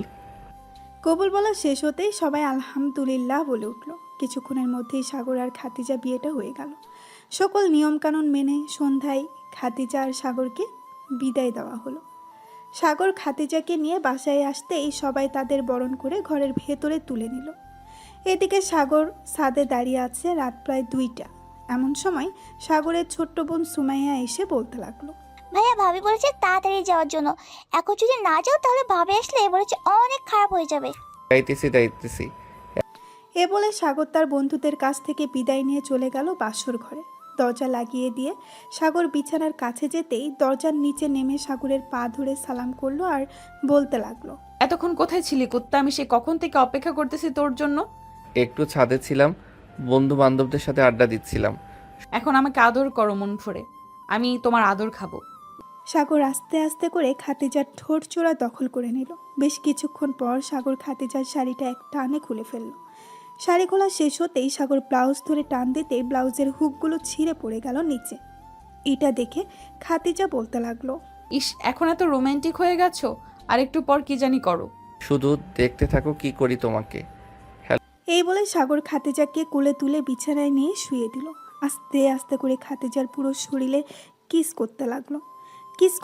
কবুল বলা শেষ হতেই সবাই আলহামদুলিল্লাহ বলে উঠল। কিছুক্ষণের মধ্যেই সাগর আর খাদিজা বিয়েটা হয়ে গেল। সকল নিয়মকানুন মেনে সন্ধ্যায় খাদিজা আর সাগরকে বিদায় দেওয়া হলো। সাগর খাদিজাকে নিয়ে বাসায় আসতেই সবাই তাদের বরণ করে ঘরের ভেতরে তুলে নিল। এদিকে সাগর ছাদে দাঁড়িয়ে আছে। রাত প্রায় 2টা। এমন সময় সাগরের ছোট্ট বোন সুমাইয়া এসে বলতে লাগলো, ভাইয়া ভাবি বলেছে তাড়াতাড়ি যাওয়ার জন্য, এখন যদি না যাও তাহলে ভাবি আসলে বলেছে অনেক খারাপ হয়ে যাবে। যাইতেছি। এ বলে সাগর তার বন্ধুদের কাছ থেকে বিদায় নিয়ে চলে গেল বাসর ঘরে। দরজা লাগিয়ে দিয়ে সাগর বিছানার কাছে যেতেই দরজার নিচে নেমে সাগরের পা ধরে সালাম করলো আর বলতে লাগলো, এতক্ষণ কোথায় ছিলি কুত্তা? আমি সে কখন থেকে অপেক্ষা করতেছি তোর জন্য। একটু ছাদে ছিলাম, বন্ধু বান্ধবদের সাথে আড্ডা দিচ্ছিলাম। এখন আমাকে আদর করো মন ভরে, আমি তোমার আদর খাবো। সাগর আস্তে আস্তে করে খাতিজার ঠোঁট চোরা দখল করে নিল। বেশ কিছুক্ষণ পর সাগর খাতিজার শাড়িটা এক টানে খুলে ফেলল। শাড়ি খোলা শেষ হতেই সাগর ব্লাউজ ধরে টান দিতে ব্লাউজের হুকগুলো ছিঁড়ে পড়ে গেল নিচে। এটা দেখে খাতিজা বলতে লাগলো, ইস, এখন এত রোমান্টিক হয়ে গেছো, আর একটু পর কি জানি করো। শুধু দেখতে থাকো কি করি তোমাকে। এই বলে সাগর খাতিজাকে কোলে তুলে বিছানায় নিয়ে শুয়ে দিল। আস্তে আস্তে করে খাতিজার পুরো শরীরে কিস করতে লাগলো। কিস